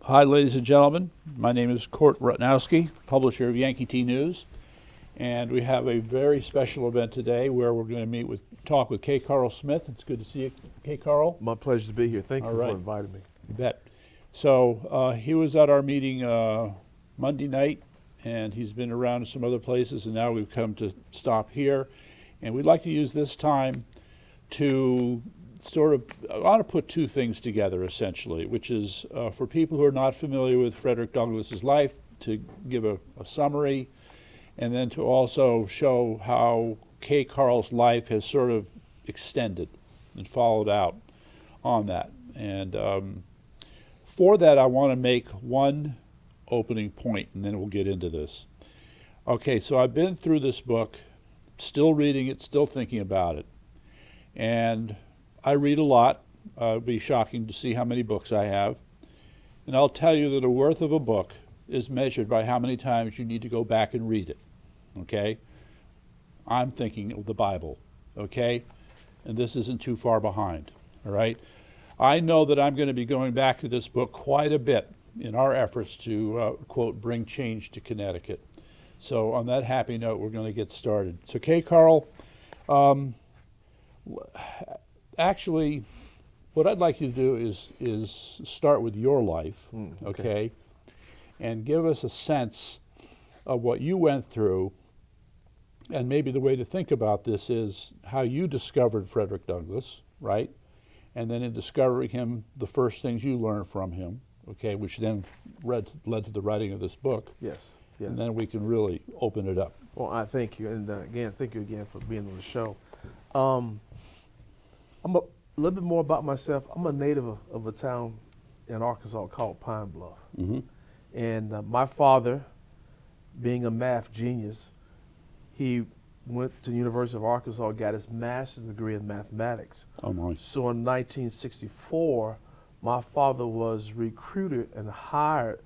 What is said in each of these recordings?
Hi, ladies and gentlemen. My name is Court Rutnowski, publisher of Yankee T News, and we have a very special event today where we're going to talk with KCarl Smith. It's good to see you, KCarl. My pleasure to be here. Thank you All right. for inviting me. You bet. So he was at our meeting Monday night, and he's been around to some other places, and now we've come to stop here. And we'd like to use this time to I want to put two things together, essentially, which is for people who are not familiar with Frederick Douglass's life, to give a summary, and then to also show how KCarl's life has sort of extended and followed out on that. And for that, I want to make one opening point, and then we'll get into this. Okay, so I've been through this book, still reading it, still thinking about it. And I read a lot. It'd be shocking to see how many books I have. And I'll tell you that the worth of a book is measured by how many times you need to go back and read it, okay? I'm thinking of the Bible, okay? And this isn't too far behind, all right? I know that I'm going to be going back to this book quite a bit in our efforts to, quote, bring change to Connecticut. So on that happy note, we're going to get started. So KCarl, actually, what I'd like you to do is start with your life, okay, and give us a sense of what you went through, and maybe the way to think about this is how you discovered Frederick Douglass, right? And then in discovering him, the first things you learned from him, okay, which then led to the writing of this book. Yes, yes. And then we can really open it up. Well, I thank you, and again, thank you again for being on the show. I'm a little bit more about myself. I'm a native of a town in Arkansas called Pine Bluff. Mm-hmm. And my father, being a math genius, he went to the University of Arkansas, got his master's degree in mathematics. Oh, nice. So in 1964, my father was recruited and hired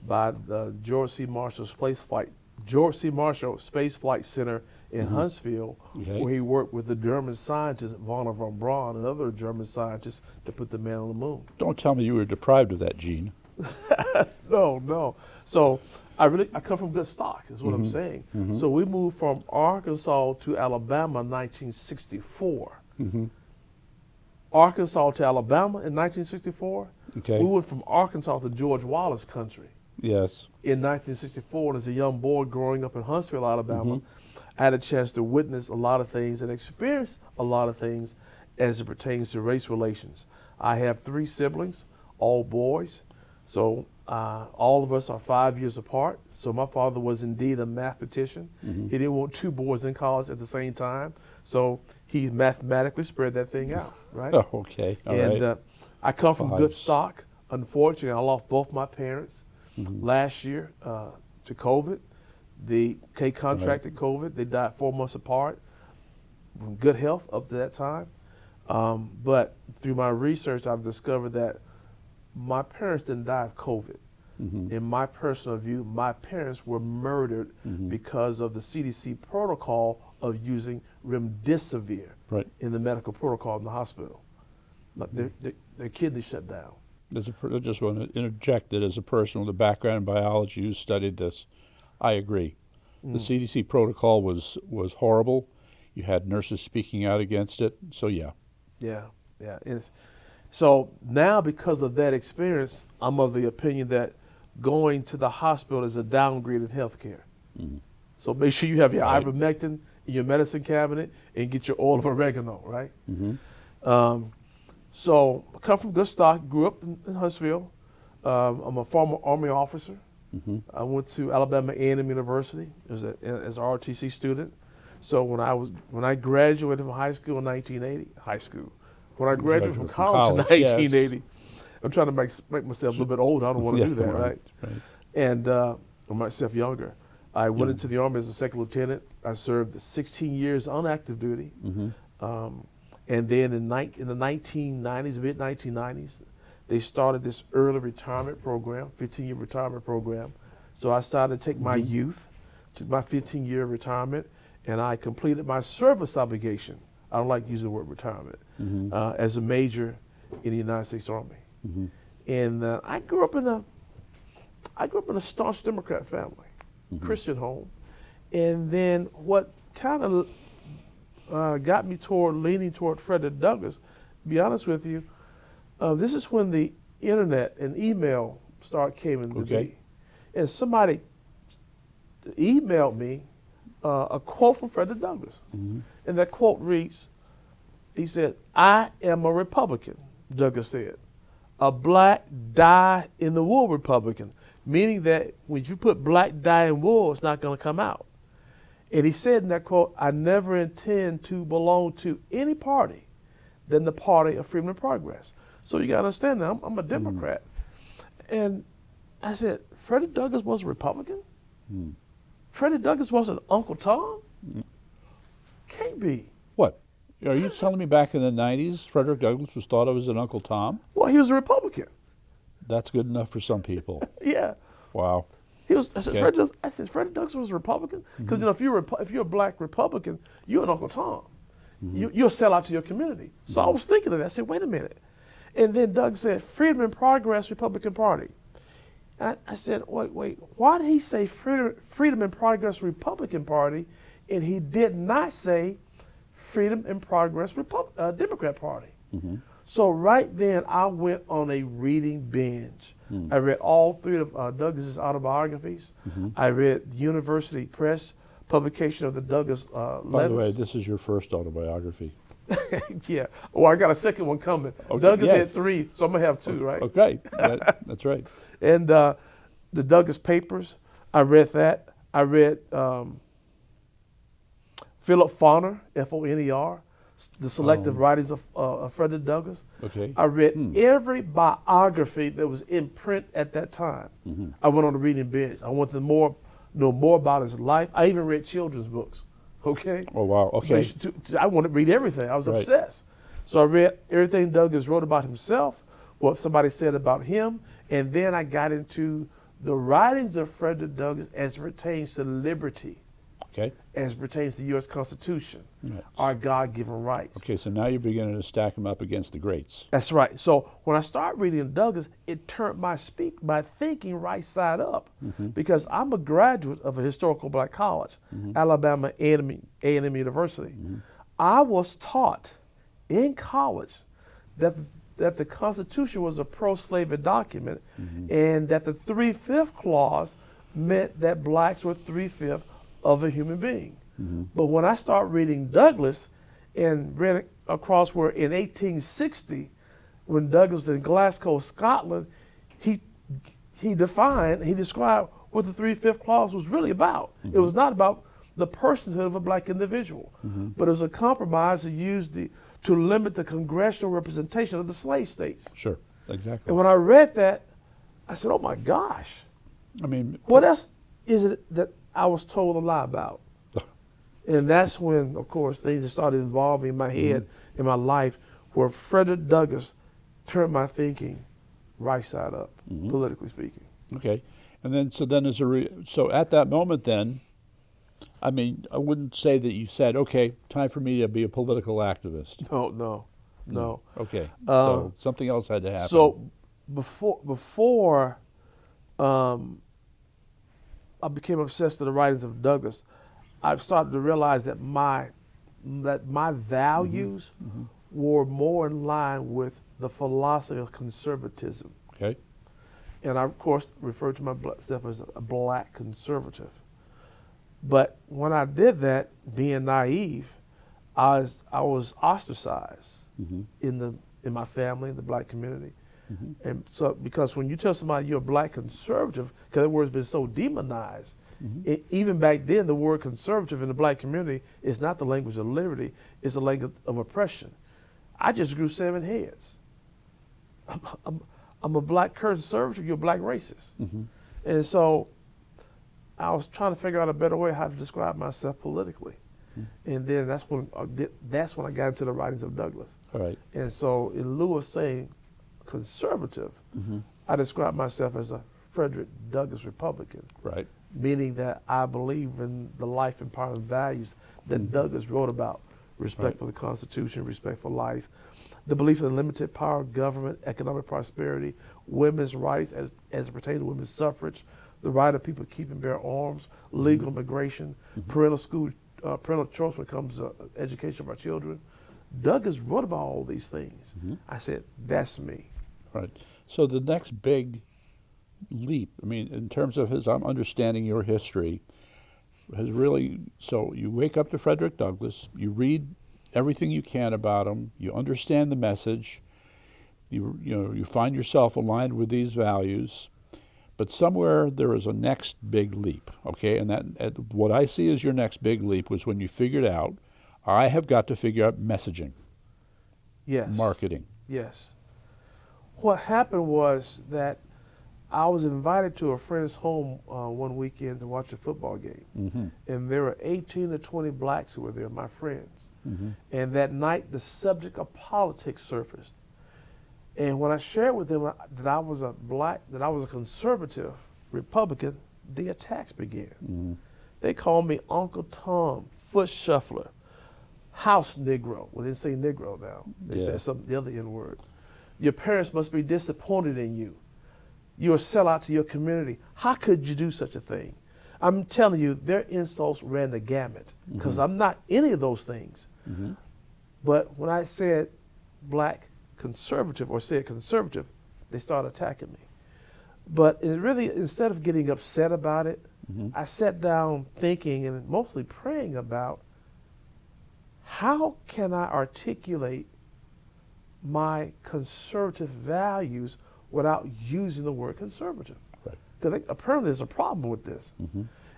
by the George C. Marshall Space Flight Center in Huntsville, Okay. where he worked with the German scientist Werner von Braun and other German scientists to put the man on the moon. Don't tell me you were deprived of that gene. No. So I come from good stock, is what I'm saying. So we moved from Arkansas to Alabama in 1964. Arkansas to Alabama in 1964. Okay. We went from Arkansas to George Wallace country Yes. in 1964. And as a young boy growing up in Huntsville, Alabama, I had a chance to witness a lot of things and experience a lot of things as it pertains to race relations. I have 3 siblings, all boys. So all of us are 5 years apart. So my father was indeed a mathematician. He didn't want 2 boys in college at the same time. So he mathematically spread that thing out, right? Oh, okay. All right. And I come from good Fives. stock. Unfortunately, I lost both my parents last year to COVID. They contracted COVID. They died 4 months apart from good health up to that time. But through my research, I've discovered that my parents didn't die of COVID. In my personal view, my parents were murdered because of the CDC protocol of using remdesivir in the medical protocol in the hospital. But their kidneys shut down. I just want to interject that as a person with a background in biology who studied this, I agree. The CDC protocol was horrible. You had nurses speaking out against it. So yeah. Yeah. So now, because of that experience, I'm of the opinion that going to the hospital is a downgrade in healthcare. So make sure you have your ivermectin in your medicine cabinet and get your oil of oregano, right? So I come from good stock, grew up in Huntsville. I'm a former Army officer. I went to Alabama A&M University as an ROTC student. So when I graduated from high school in 1980, when I graduated from college in 1980, I'm trying to make myself a little bit older. I don't want to do that, right? And or myself younger. I went into the Army as a second lieutenant. I served 16 years on active duty. And then in the 1990s, mid-1990s, they started this early retirement program, 15-year retirement program. So I started to take my youth to my 15-year retirement, and I completed my service obligation. I don't like using the word retirement, as a major in the United States Army. And I grew up in a I grew up in a staunch Democrat family, Christian home. And then what kind of got me leaning toward Frederick Douglass, to be honest with you, this is when the internet and email came into being. And somebody emailed me a quote from Frederick Douglass. And that quote reads, he said, "I am a Republican," Douglass said. "A black dye in the wool Republican," meaning that when you put black dye in wool, it's not going to come out. And he said in that quote, "I never intend to belong to any party than the party of freedom and progress." So you got to understand that I'm a Democrat. And I said, Frederick Douglass was a Republican? Frederick Douglass wasn't Uncle Tom? Can't be. What? Are you telling me back in the 90s, Frederick Douglass was thought of as an Uncle Tom? Well, he was a Republican. That's good enough for some people. Yeah. Wow. He was. I said, Frederick Douglass was a Republican? Because, you know, if you're a black Republican, you're an Uncle Tom. You'll sell out to your community. So I was thinking of that. I said, wait a minute. And then Doug said, Freedom and Progress Republican Party. And I said, wait, why did he say Freedom and Progress Republican Party, and he did not say Freedom and Progress Democrat Party? So right then, I went on a reading binge. I read all three of Douglass's autobiographies. I read the University Press publication of the Douglass letters. By the way, this is your first autobiography. Yeah. Well, I got a second one coming. Okay, Douglass had yes. 3, so I'm going to have 2, right? Okay, that's right. And the Douglass Papers, I read that. I read Philip Foner, Foner, the selective writings of Frederick Douglass. Okay. I read every biography that was in print at that time. I went on a reading binge. I wanted to know more about his life. I even read children's books. Okay. Oh, wow. Okay. I wanted to read everything. I was Right. obsessed. So I read everything Douglass wrote about himself, what somebody said about him, and then I got into the writings of Frederick Douglass as it pertains to liberty, Okay. as it pertains to the U.S. Constitution, Right. our God-given rights. Okay, so now you're beginning to stack them up against the greats. That's right. So when I started reading Douglass, it turned my thinking right side up, because I'm a graduate of a historical black college, Alabama A&M University. I was taught in college that the Constitution was a pro-slavery document, and that the 3/5 clause meant that blacks were 3/5 of a human being. But when I started reading Douglass and read across where in 1860, when Douglass was in Glasgow, Scotland, he described what the 3/5 clause was really about. It was not about the personhood of a black individual, but it was a compromise to limit the congressional representation of the slave states. Sure, exactly. And when I read that, I said, oh my gosh, I mean, what else is it that I was told a lie about? And that's when, of course, things started involving in my head, in my life, where Frederick Douglass turned my thinking right side up, politically speaking. okay. And then, so at that moment then, I mean, I wouldn't say that you said, okay, time for me to be a political activist. No. Okay, so something else had to happen. So before I became obsessed with the writings of Douglass, I've started to realize that my values were more in line with the philosophy of conservatism. Okay. And I, of course, refer to myself as a black conservative. But when I did that, being naive, I was ostracized in my family, in the black community. And so, because when you tell somebody you're a black conservative, because that word's been so demonized, even back then, the word conservative in the black community is not the language of liberty, it's the language of oppression. I just grew 7 heads. I'm a black conservative, you're a black racist. And so I was trying to figure out a better way how to describe myself politically. And then that's when I got into the writings of Douglass. All right. And so in lieu of saying conservative, I describe myself as a Frederick Douglass Republican. Right. Meaning that I believe in the life and power and values that Douglass wrote about. Respect for the Constitution, respect for life, the belief in the limited power of government, economic prosperity, women's rights as it pertains to women's suffrage, the right of people to keep and bear arms, legal immigration, parental choice when it comes to education of our children. Douglas wrote about all these things. I said, that's me. Right. So the next big leap, I mean, in terms of his, I'm understanding your history, has really, so you wake up to Frederick Douglass, you read everything you can about him, you understand the message, you find yourself aligned with these values, but somewhere there is a next big leap, okay? And what I see as your next big leap was when you figured out, I have got to figure out messaging, Yes. marketing. Yes. What happened was that I was invited to a friend's home one weekend to watch a football game. And there were 18 to 20 blacks who were there, my friends. And that night, the subject of politics surfaced. And when I shared with them that I was a conservative Republican, the attacks began. They called me Uncle Tom, foot shuffler, house Negro. Well, they didn't say Negro now. They said the other N word. Your parents must be disappointed in you. You're a sellout to your community. How could you do such a thing? I'm telling you, their insults ran the gamut because I'm not any of those things. But when I said black conservative or said conservative, they started attacking me. But it really, instead of getting upset about it, I sat down thinking and mostly praying about how can I articulate my conservative values without using the word conservative. Because apparently there's a problem with this.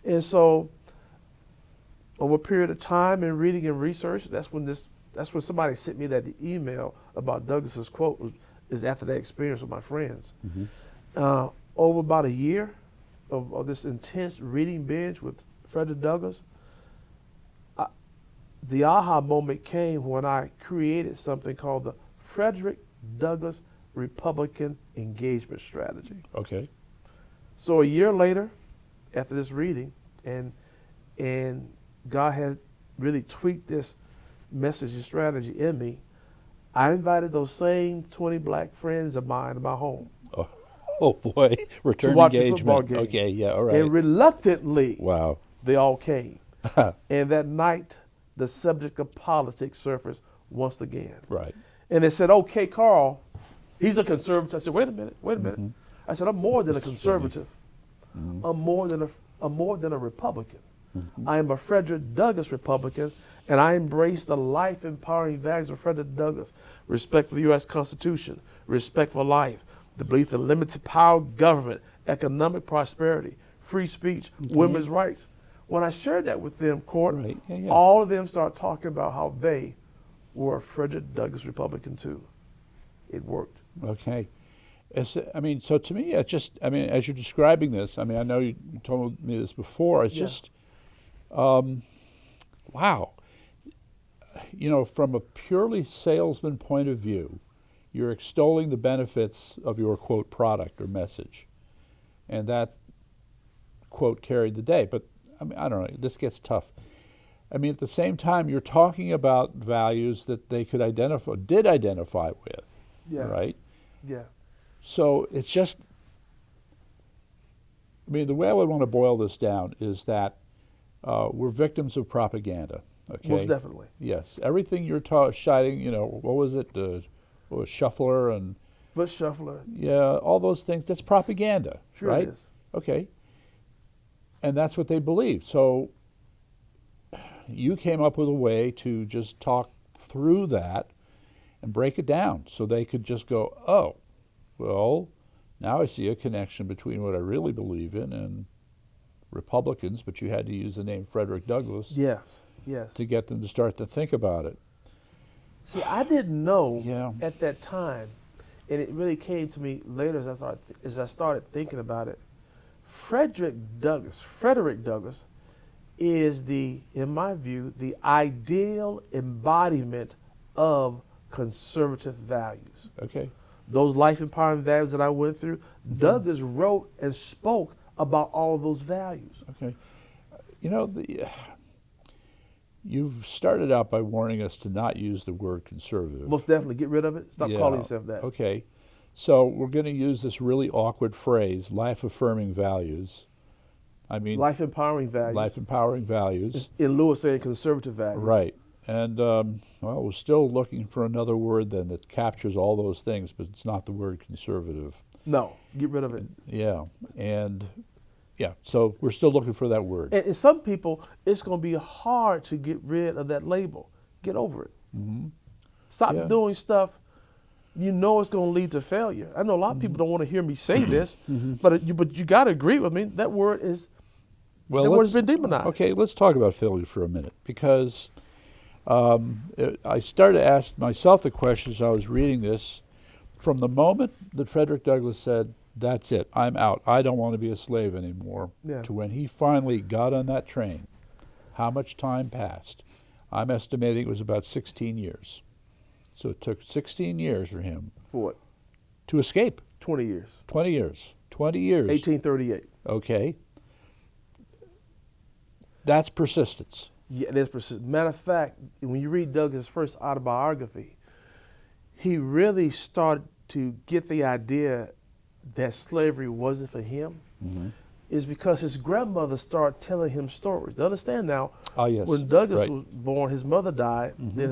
And so over a period of time and reading and research, that's when somebody sent me that email about Douglas's quote is after that experience with my friends. Over about a year of this intense reading binge with Frederick Douglass, the aha moment came when I created something called the Frederick Douglass Republican Engagement Strategy. Okay. So a year later, after this reading, and God had really tweaked this message and strategy in me, I invited those same 20 black friends of mine to my home. Oh boy, return to watch engagement. The football game. Okay, yeah, all right. And reluctantly, Wow. they all came. And that night, the subject of politics surfaced once again. Right. And they said, okay, Carl, he's a conservative. I said, wait a minute. I said, I'm more than a conservative. I'm more than a Republican. I am a Frederick Douglass Republican, and I embrace the life-empowering values of Frederick Douglass: respect for the U.S. Constitution, respect for life, the belief in limited power of government, economic prosperity, free speech, women's rights. When I shared that with them, Court, all of them started talking about how they were a Frederick Douglass Republican too. It worked. Okay. So to me, as you're describing this, I know you told me this before, it's just, wow. From a purely salesman point of view, you're extolling the benefits of your, quote, product or message. And that, quote, carried the day. But, I don't know, this gets tough. At the same time, you're talking about values that they did identify with, right? Yeah. So it's just, the way I would want to boil this down is that we're victims of propaganda, okay? Most definitely. Yes. Everything you're citing, what was it, shuffler and... Foot shuffler. Yeah, all those things, that's propaganda, Sure right? It is. Okay. And that's what they believed. So you came up with a way to just talk through that and break it down so they could just go, oh, well, now I see a connection between what I really believe in and Republicans, but you had to use the name Frederick Douglass Yes. to get them to start to think about it. See, I didn't know at that time, and it really came to me later as I started thinking about it. Frederick Douglass is in my view, the ideal embodiment of conservative values. Okay. Those life empowering values that I went through, Douglass wrote and spoke about all of those values. Okay. You've started out by warning us to not use the word conservative. Most definitely, get rid of it. Stop Yeah, calling yourself that. Okay. So we're going to use this really awkward phrase, life-affirming values. I mean, Life-empowering values. life-empowering values. In lieu of saying conservative values. Right. And, well, we're still looking for another word then that captures all those things, but it's not the word conservative. No, get rid of it. Yeah. And, yeah, so we're still looking for that word. And some people, it's going to be hard to get rid of that label. Get over it. Mm-hmm. Stop Yeah. doing stuff you know it's going to lead to failure. I know a lot of people don't want to hear me say this, but you got to agree with me. That word is, that word has been demonized. Okay, let's talk about failure for a minute, because I started to ask myself the question as I was reading this. From the moment that Frederick Douglass said, "That's it, I'm out, I don't want to be a slave anymore," Yeah. to when he finally got on that train, how much time passed? I'm estimating it was about 16 years. So it took 16 years for him For what? to escape. 20 years. 20 years. 20 years. 1838. Okay. That's persistence. Yeah, that's persistent. Matter of fact, when you read Douglas' first autobiography, he really started to get the idea that slavery wasn't for him. Mm-hmm. Is because his grandmother started telling him stories. To understand now, Ah, yes. when Douglas Right. was born, his mother died. Then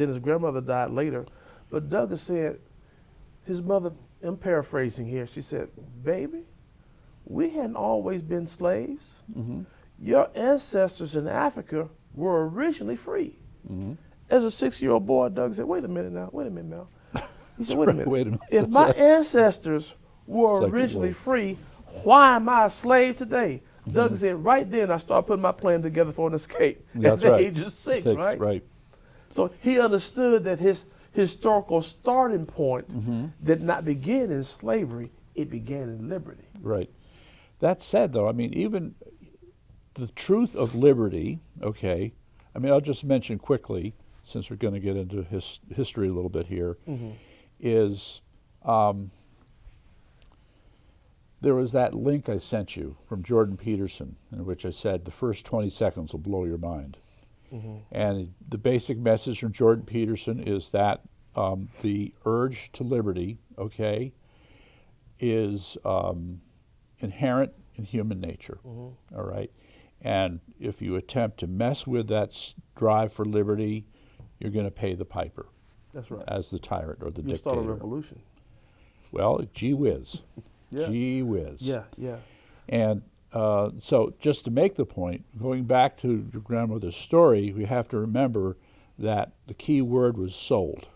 his grandmother died later. But Douglas said, his mother, I'm paraphrasing here, she said, "Baby, we hadn't always been slaves. Mm-hmm. Your ancestors in Africa were originally free." Mm-hmm. As a 6-year-old boy, Doug said, wait a minute now. He said, wait a minute. Wait a minute. If my ancestors were It's like, originally whoa. free, why am I a slave today? Doug Mm-hmm. said, right then I started putting my plan together for an escape That's at the right. age of 6, right? Right. So he understood that his historical starting point Mm-hmm. did not begin in slavery, it began in liberty. Right. That said, though, I mean, even the truth of liberty, okay, I mean, I'll just mention quickly, since we're going to get into history a little bit here, is there was that link I sent you from Jordan Peterson in which I said the first 20 seconds will blow your mind. And the basic message from Jordan Peterson is that the urge to liberty, okay, is inherent in human nature, all right? And if you attempt to mess with that drive for liberty, you're going to pay the piper. That's right. As the tyrant or the You dictator. start a revolution. Well, gee whiz. Yeah. Gee whiz. Yeah, yeah. And so just to make the point, going back to your grandmother's story, we have to remember that the key word was sold.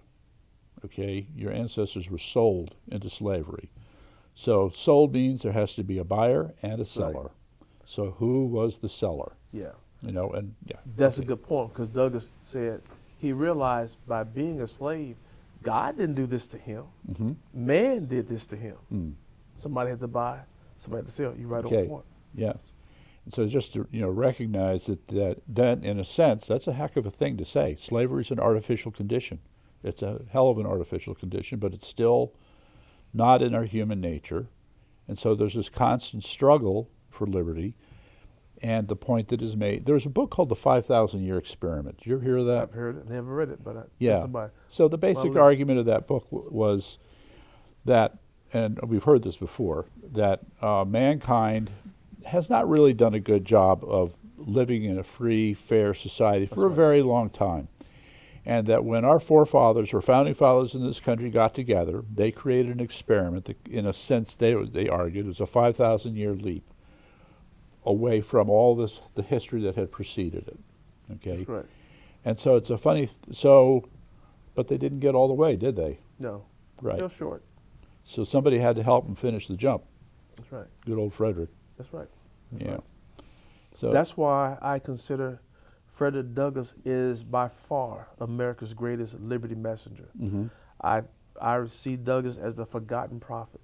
Okay? Your ancestors were sold into slavery. So sold means there has to be a buyer and a seller. Right. So who was the seller? Yeah. You know, and yeah. That's a good point, because Douglas said he realized by being a slave, God didn't do this to him. Mm-hmm. Man did this to him. Mm. Somebody had to buy, somebody had to sell. You're right Okay. on point. Yeah. And so just to recognize that in a sense, that's a heck of a thing to say. Slavery is an artificial condition. It's a hell of an artificial condition, but it's still not in our human nature. And so there's this constant struggle for liberty. And the point that is made, there's a book called The 5,000-Year Experiment. Did you ever hear of that? I've heard it, never read it, but Yeah. somebody. So the basic argument of that book was that, and we've heard this before, that mankind has not really done a good job of living in a free, fair society for a very long time. And that when our forefathers or founding fathers in this country got together, they created an experiment that, in a sense, they argued, was a 5,000-year leap away from all the history that had preceded it. Okay? That's right. And so it's a funny, but they didn't get all the way, did they? No. Right. Real short. So somebody had to help them finish the jump. That's right. Good old Frederick. That's right. Yeah. right. So That's why I consider Frederick Douglass is by far America's greatest liberty messenger. Mm-hmm. I see Douglass as the forgotten prophet.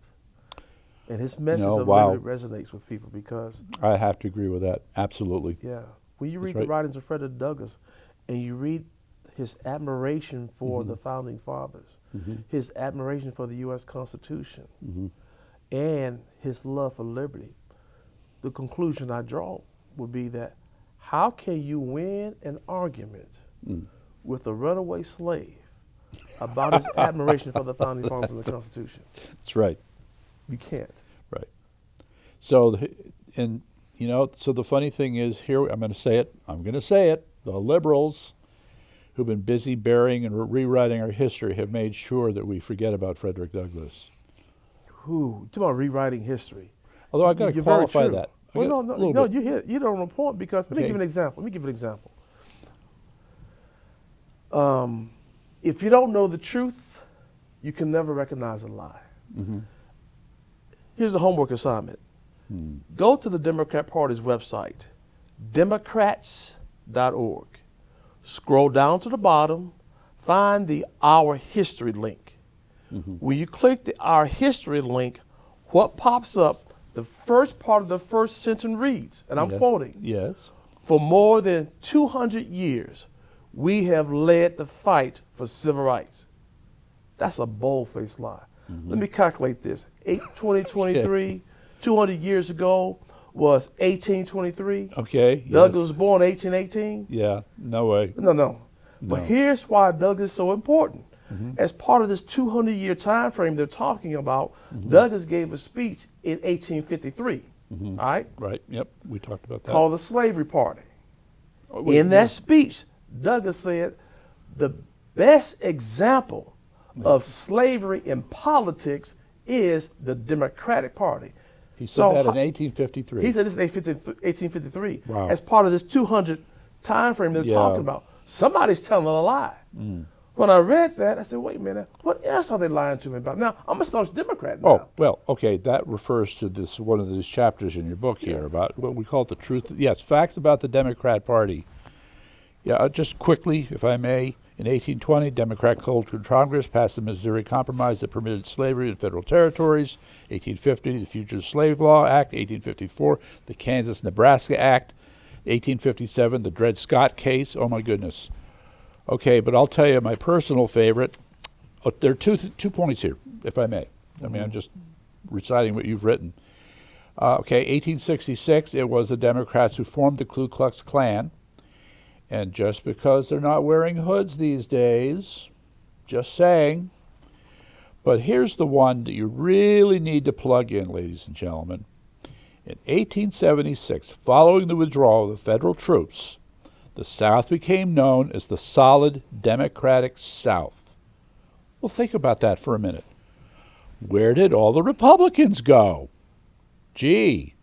And his message No, of wow. liberty resonates with people because, I have to agree with that. Absolutely. yeah, when you That's read right. the writings of Frederick Douglass and you read his admiration for Mhm. the founding fathers, Mm-hmm. his admiration for the U.S. Constitution, Mm-hmm. and his love for liberty, the conclusion I draw would be that how can you win an argument with a runaway slave about his admiration for the founding fathers and the Constitution? That's right. You can't. Right. So, so the funny thing is here, I'm going to say it, the liberals who've been busy burying and rewriting our history have made sure that we forget about Frederick Douglass. Who? Talk about rewriting history. Although I've got to qualify that. Well, no, you hit on a point because let me give you an example. If you don't know the truth, you can never recognize a lie. Mm-hmm. Here's the homework assignment. Go to the Democrat Party's website, democrats.org. Scroll down to the bottom, find the Our History link. When you click the Our History link, what pops up? The first part of the first sentence reads, and I'm quoting, Yes. For more than 200 years, we have led the fight for civil rights. That's a bold-faced lie. Let me calculate this. 2023, 200 years ago was 1823. Okay. Douglas was born 1818. Yeah, no way. No. But here's why Douglas is so important. As part of this 200-year time frame they're talking about, Douglas gave a speech in 1853. All right? Right, yep, we talked about that. Called the Slavery Party. Oh, In that speech, Douglas said the best example of slavery in politics is the Democratic Party. He said that in 1853. He said this is 1853. Wow. As part of this 200 time frame they're talking about. Somebody's telling a lie. When I read that, I said, wait a minute, what else are they lying to me about? Now, I'm a staunch Democrat now. Oh, well, okay, that refers to this one of these chapters in your book here about what we call the truth. Yes, facts about the Democrat Party. Yeah, just quickly, if I may. In 1820, Democrat controlled Congress passed the Missouri Compromise that permitted slavery in federal territories. 1850, the Fugitive Slave Law Act. 1854, the Kansas-Nebraska Act. 1857, the Dred Scott case. Oh, my goodness. Okay, but I'll tell you my personal favorite. Oh, there are two points here, if I may. I mean, I'm just reciting what you've written. 1866, it was the Democrats who formed the Ku Klux Klan. And just because they're not wearing hoods these days, just saying. But here's the one that you really need to plug in, ladies and gentlemen. In 1876, following the withdrawal of the federal troops, the South became known as the Solid Democratic South. Well, think about that for a minute. Where did all the Republicans go? Gee.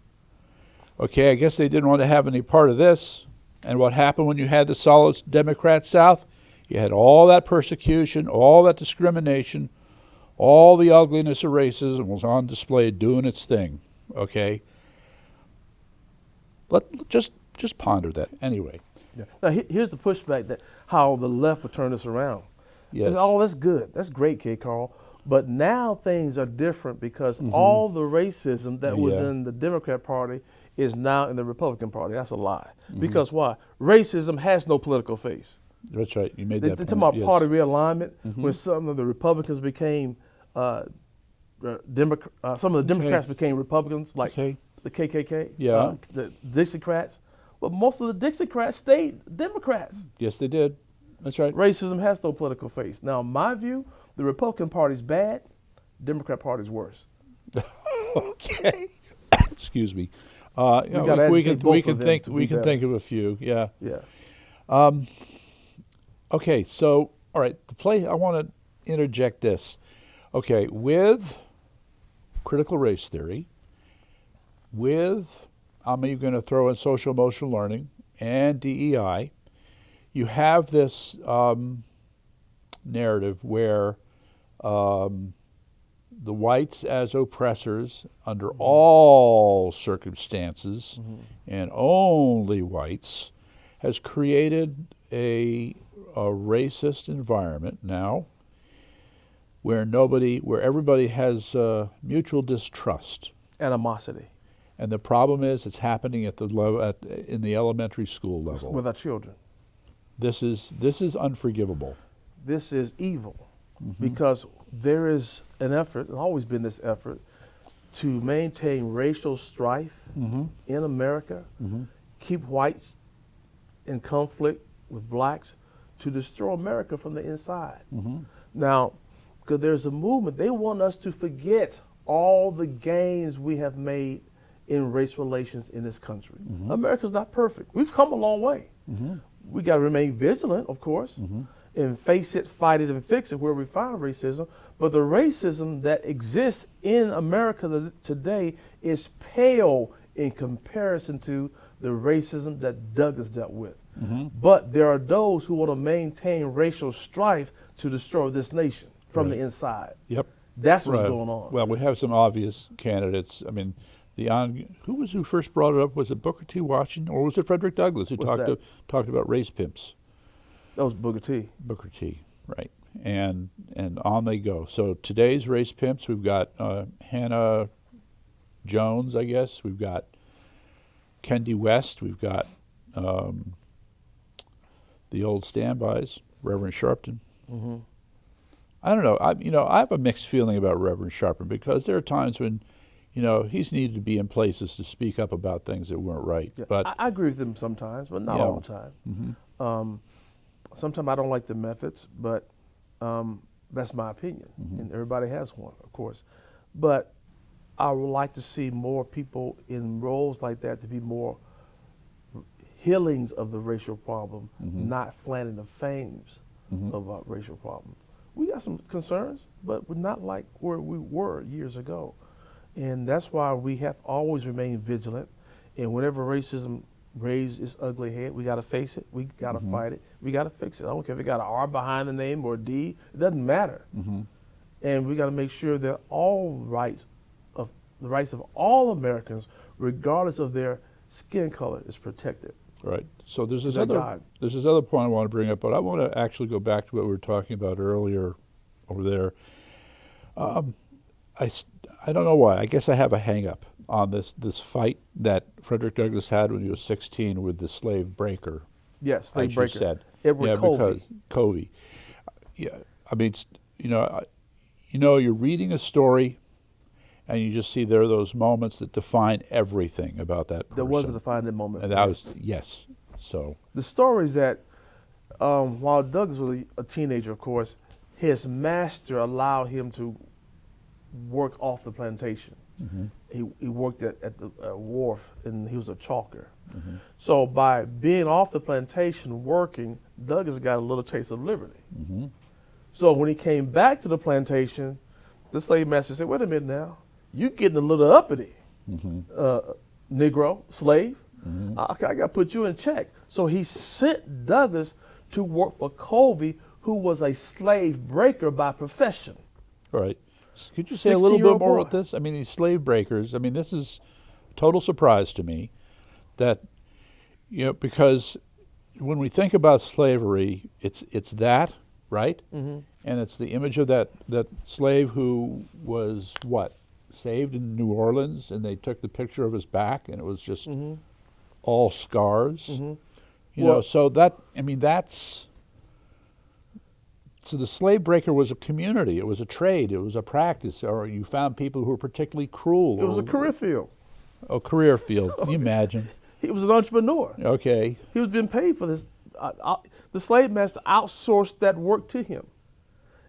Okay, I guess they didn't want to have any part of this. And what happened when you had the Solid Democrat South? You had all that persecution, all that discrimination, all the ugliness of racism was on display doing its thing. Okay? Just ponder that. Anyway. Yeah. Now, here's the pushback that how the left would turn this around. Yes. Oh, that's good. That's great, KCarl. But now things are different because all the racism that was in the Democrat Party is now in the Republican Party. That's a lie. Because why? Racism has no political face. That's right. You made that point. They're talking about party realignment when some of the Republicans became some of the Democrats became Republicans, like the KKK, the Dixiecrats. But most of the Dixiecrats stayed Democrats. Yes, they did. That's right. Racism has no political face. Now, in my view, the Republican Party's bad, Democrat Party's worse. Okay. Excuse me. We can think of a few. Yeah. Yeah. Okay. So, all right. I want to interject this. Okay, with critical race theory, with I'm even going to throw in social emotional learning and DEI, you have this narrative where the whites as oppressors under all circumstances and only whites has created a racist environment now where everybody has mutual distrust, Animosity. and the problem is it's happening at the in the elementary school level With our children. This is unforgivable. This is evil because there is an effort, there's always been this effort, to maintain racial strife in America, keep whites in conflict with blacks to destroy America from the inside. Mm-hmm. Now, because there's a movement, they want us to forget all the gains we have made in race relations in this country. Mm-hmm. America's not perfect. We've come a long way. Mm-hmm. We got to remain vigilant, of course, Mm-hmm. and face it, fight it, and fix it where we find racism. But the racism that exists in America today is pale in comparison to the racism that Douglas dealt with. Mm-hmm. But there are those who want to maintain racial strife to destroy this nation from the inside. Yep. That's what's Right. going on. Well, we have some obvious candidates. I mean, who first brought it up? Was it Booker T. Washington, or was it Frederick Douglass who What's talked about race pimps? That was Booker T. Booker T. Right. And on they go. So today's race pimps, we've got Hannah Jones, I guess. We've got Kendi West. We've got the old standbys, Reverend Sharpton. Mm-hmm. I don't know. I have a mixed feeling about Reverend Sharpton, because there are times when, he's needed to be in places to speak up about things that weren't right. Yeah, But I agree with him sometimes, but not Yeah. all the time. Mhm. Sometimes I don't like the methods, but that's my opinion, Mhm. and everybody has one, of course. But I would like to see more people in roles like that to be more healings of the racial problem, Mhm. not fanning the flames Mhm. of our racial problem. We got some concerns, but we're not like where we were years ago. And that's why we have always remained vigilant. And whenever racism raises its ugly head, we got to face it. We got to Mhm. fight it. We got to fix it. I don't care if it got an R behind the name or a D. It doesn't matter. Mhm. And we got to make sure that the rights of all Americans, regardless of their skin color, is protected. Right. So there's this Under other God. point I want to bring up, but I want to actually go back to what we were talking about earlier over there. I don't know why. I guess I have a hang-up on this fight that Frederick Douglass had when he was 16 with the slave breaker. Yes, slave as breaker. you said. Edward Covey. Because Covey. Yeah, I mean, you're reading a story, and you just see there are those moments that define everything about that person. There was a defining moment. And that was, yes. So. The story is that while Douglas was a teenager, of course, his master allowed him to work off the plantation. Mm-hmm. He worked at the wharf, and he was a chalker. Mm-hmm. So by being off the plantation working, Douglas got a little taste of liberty. Mm-hmm. So when he came back to the plantation, the slave master said, "Wait a minute now, you getting a little uppity, Mm-hmm. Negro, slave. Mm-hmm. I got to put you in check." So he sent Douglas to work for Covey, who was a slave breaker by profession. Right. Could you say a little bit 16-year-old more boy. about this? I mean, these slave breakers, I mean, this is a total surprise to me that, because when we think about slavery, it's that, right? Mm-hmm. And it's the image of that slave who was, saved in New Orleans, and they took the picture of his back, and it was just Mm-hmm. all scars. Mm-hmm. So that's... So the slave breaker was a community. It was a trade. It was a practice. Or you found people who were particularly cruel. It was a career field. A career field. Can you imagine? He was an entrepreneur. Okay. He was being paid for this. The slave master outsourced that work to him.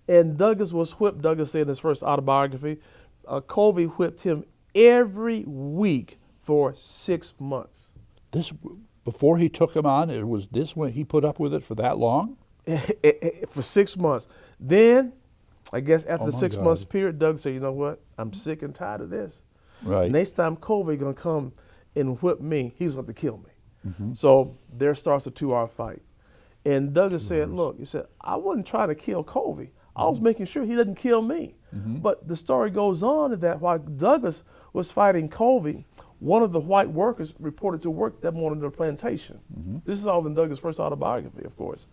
And Douglas was whipped. Douglas said in his first autobiography, Covey whipped him every week for 6 months. This before he took him on. It was this when he put up with it for that long. For 6 months. Then, I guess after Oh the my 6 God. months period, Doug said, "You know what? I'm sick and tired of this. Right. Next time Covey gonna come and whip me, he's going to kill me." Mm-hmm. So there starts a 2-hour fight. And Douglas said, "Look," he said, "I wasn't trying to kill Covey. I was making sure he doesn't kill me." Mm-hmm. But the story goes on that while Douglas was fighting Covey, one of the white workers reported to work that morning at the plantation. Mm-hmm. This is all in Douglas' first autobiography, of course.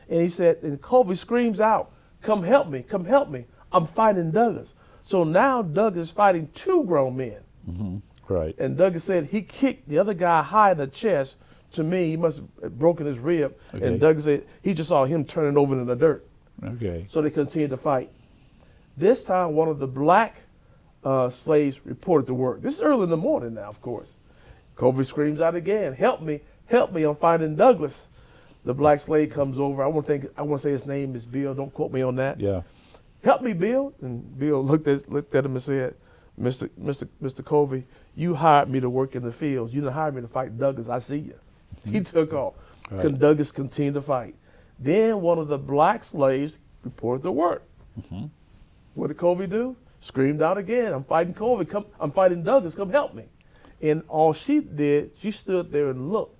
And he said, and Covey screams out, "Come help me, come help me. I'm fighting Douglas." So now Douglas is fighting 2 grown men. Mm-hmm. Right. And Douglas said he kicked the other guy high in the chest. To me, he must have broken his rib. Okay. And Douglas said he just saw him turning over in the dirt. Okay. So they continued to fight. This time, one of the black slaves reported to work. This is early in the morning now, of course. Covey screams out again, "Help me, I'm fighting Douglas." The black slave comes over. I want to say his name is Bill. Don't quote me on that. Yeah. Help me, Bill. And Bill looked at him and said, Mr. Covey, you hired me to work in the fields. You didn't hire me to fight Douglas. I see you. He took off. Right. Douglas continued to fight. Then one of the black slaves reported to work. What did Covey do? Screamed out again, I'm fighting Covey. I'm fighting Douglas. Come help me. And all she did, she stood there and looked.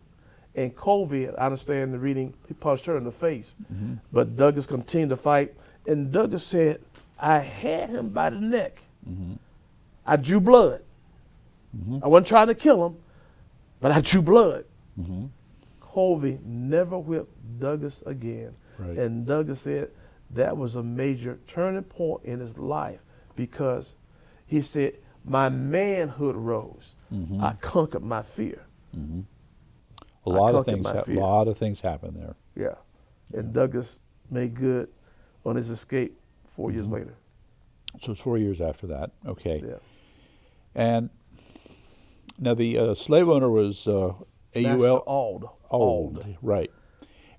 And Covey, I understand the reading, he punched her in the face. But Douglas continued to fight. And Douglas said, I had him by the neck. I drew blood. I wasn't trying to kill him, but I drew blood. Covey never whipped Douglas again. Right. And Douglas said that was a major turning point in his life because he said, my manhood rose. I conquered my fear. A lot of things happened there. Yeah. And Douglas made good on his escape 4 years later. So it's 4 years after that. Okay. Yeah. And now the slave owner was Master Auld. Auld. Right.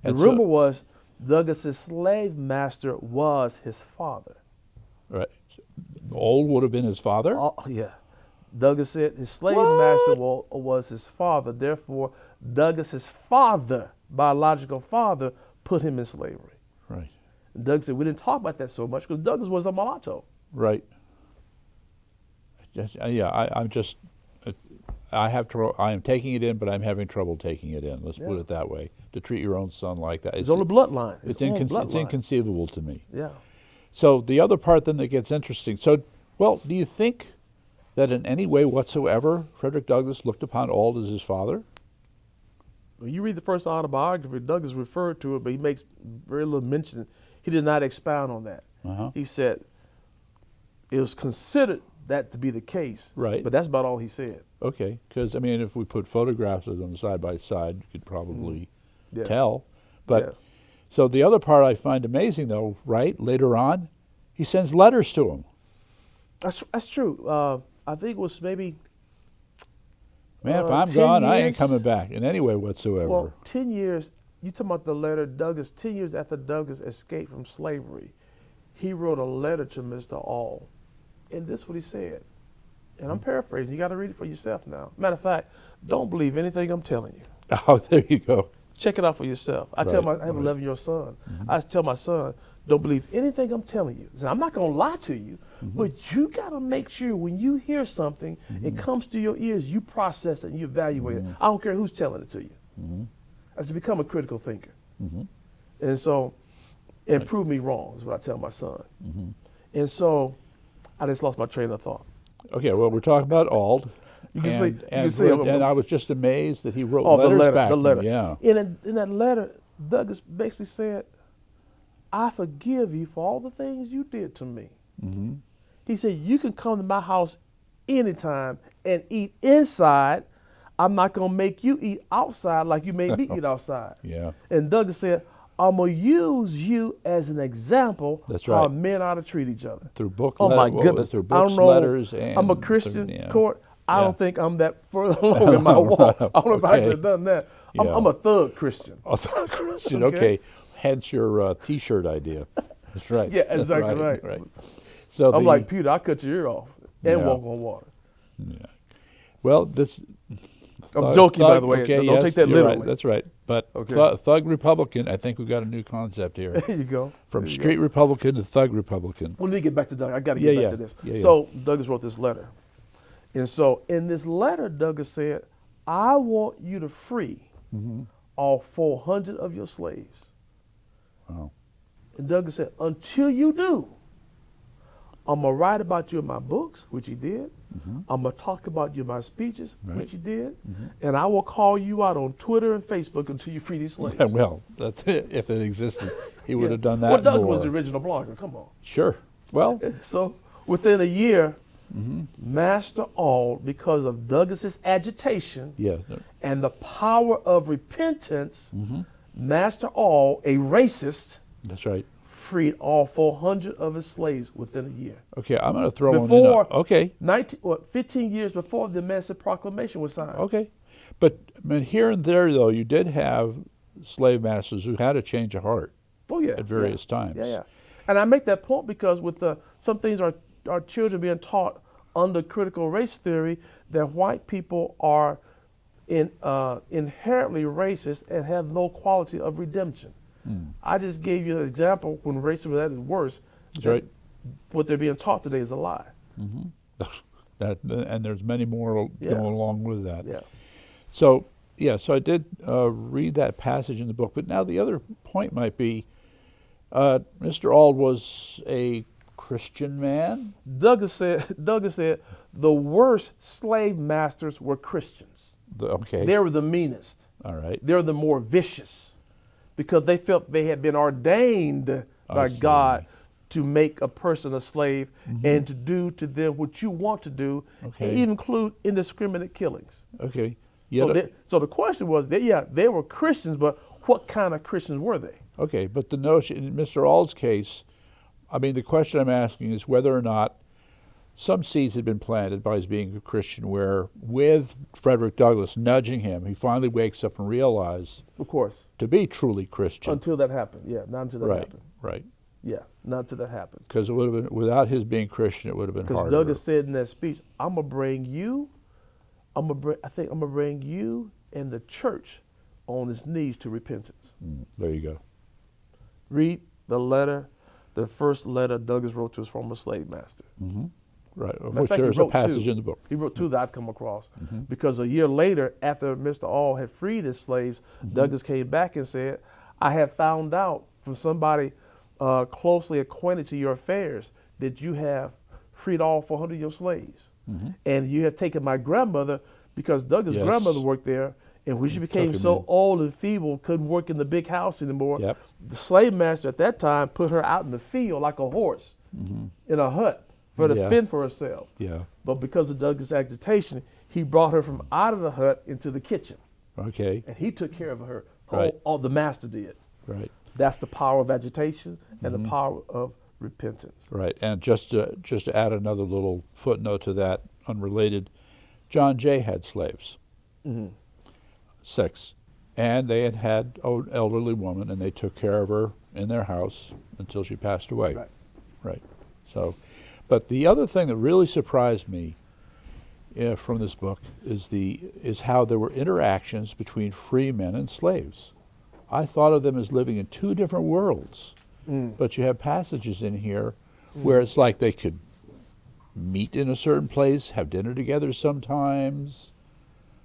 The And rumor was Douglas's slave master was his father. right. Auld would have been his father? Yeah. Douglas said his slave master was his father. Therefore, Douglas's father, biological father, put him in slavery. Right. And Doug said, we didn't talk about that so much because Douglas was a mulatto. Right. Yeah, I'm just, I am taking it in, but I'm having trouble taking it in. Let's put it that way. To treat your own son like that. It's on the bloodline. It's inconceivable to me. Yeah. So the other part then that gets interesting. So, well, do you think that in any way whatsoever Frederick Douglass looked upon Auld as his father? When you read the first autobiography, Douglas referred to it, but he makes very little mention. He did not expound on that. Uh-huh. He said it was considered that to be the case. Right. But that's about all he said. Okay, because, I mean, if we put photographs of them side by side, you could probably tell. But so the other part I find amazing, though, right, later on, he sends letters to him. That's true. I think it was maybe... Man, if I'm gone, I ain't coming back in any way whatsoever. Well, 10 years, you talking about the letter, Douglas, 10 years after Douglas escaped from slavery, he wrote a letter to Mr. Auld. And this is what he said. And I'm paraphrasing. You got to read it for yourself now. Matter of fact, don't believe anything I'm telling you. Oh, there you go. Check it out for yourself. I have an 11-year-old son. I tell my son, don't believe anything I'm telling you. So I'm not going to lie to you, but you got to make sure when you hear something, it comes to your ears, you process it and you evaluate it. I don't care who's telling it to you. As to become a critical thinker. And so, and prove me wrong is what I tell my son. And so, I just lost my train of thought. Okay, well, we're talking about Auld. You can and I was just amazed that he wrote letters back. The letter. Yeah. In that letter, Douglas basically said, I forgive you for all the things you did to me. He said, you can come to my house anytime and eat inside. I'm not going to make you eat outside like you made me eat outside. Yeah. And Douglas said, I'm going to use you as an example how men ought to treat each other. Through book Oh, my goodness. Through books, letters, and... I'm a Christian, Court. I don't think I'm that further along in my walk. I don't know if I could have done that. I'm a thug Christian. A thug Christian, okay. Hence your T-shirt idea. That's right. Yeah, exactly right. So I'm like, Peter, I'll cut your ear off and walk on water. Yeah. Well, this... I'm joking, by the way. Okay, don't take that literally. Right, that's right. But thug Republican, I think we've got a new concept here. There you go. From street Republican to thug Republican. Well, let me get back to Doug. I got to get back to this. So Douglas wrote this letter. And so in this letter, Douglas said, I want you to free all 400 of your slaves. Wow. And Douglas said, until you do, I'm going to write about you in my books, which he did. I'm going to talk about you in my speeches, which he did. And I will call you out on Twitter and Facebook until you free these slaves. Yeah, well, that's it. If it existed, he would have done that. Well, Doug was the original blogger. Come on. Sure. Well. So within a year, Master Auld, because of Douglas's agitation and the power of repentance, Master Auld, a racist, that's right, freed all 400 of his slaves within a year. Okay, I'm going to throw one in. Okay. 15 years before the Emancipation Proclamation was signed. Okay. But I mean, here and there, though, you did have slave masters who had a change of heart Oh yeah, at various times. Yeah. And I make that point because with some things our children being taught under critical race theory that white people are inherently racist and have no quality of redemption. I just gave you an example when racism is at its worst. That's right. What they're being taught today is a lie. And there's many more going along with that. Yeah. So I did read that passage in the book. But now the other point might be, Mr. Auld was a Christian man. Douglas said the worst slave masters were Christians. Okay. They were the meanest. All right. They're the more vicious because they felt they had been ordained by God to make a person a slave and to do to them what you want to do, and even include indiscriminate killings. Okay. So the question was that, they were Christians, but what kind of Christians were they? Okay, but the notion, in Mr. Auld's case, I mean, the question I'm asking is whether or not some seeds had been planted by his being a Christian where, with Frederick Douglass nudging him, he finally wakes up and realizes, Of course, to be truly Christian. until that happened. Yeah, not until that happened. Right. Yeah, not until that happened. Because it would have been, without his being Christian, it would have been harder. Because Douglas said in that speech, I'm gonna bring you and the church on its knees to repentance. There you go. Read the first letter Douglas wrote to his former slave master. Right, of Matter which fact, there's he a wrote passage two. in the book. He wrote two that I've come across. Because a year later, after Mr. Auld had freed his slaves, Douglas came back and said, I have found out from somebody closely acquainted to your affairs that you have freed all 400 of your slaves. And you have taken my grandmother, because Douglas' grandmother worked there, and when she became so old and feeble, couldn't work in the big house anymore, the slave master at that time put her out in the field like a horse in a hut for her to fend for herself. But because of Douglas' agitation, he brought her from out of the hut into the kitchen. Okay. And he took care of her. Right. All the master did. Right. That's the power of agitation and the power of repentance. Right. And just to add another little footnote to that, unrelated, John Jay had slaves. 6. And they had an elderly woman, and they took care of her in their house until she passed away. Right. So, but the other thing that really surprised me from this book is how there were interactions between free men and slaves. I thought of them as living in two different worlds, but you have passages in here where it's like they could meet in a certain place, have dinner together sometimes,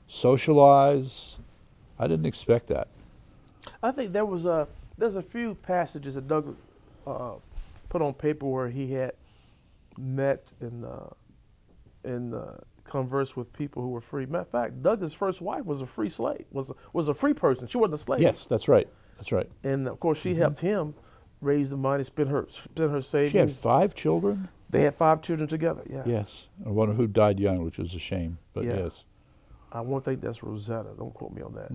socialize. I didn't expect that. I think there's a few passages that Douglas put on paper where he had met and conversed with people who were free. Matter of fact, Douglas' first wife was a free slave, was a free person. She wasn't a slave. Yes, that's right. That's right. And of course, she helped him raise the money, spend her savings. She had 5 children? They had 5 children together, yeah. Yes, and one who died young, which was a shame, but yes. I want to think that's Rosetta. Don't quote me on that.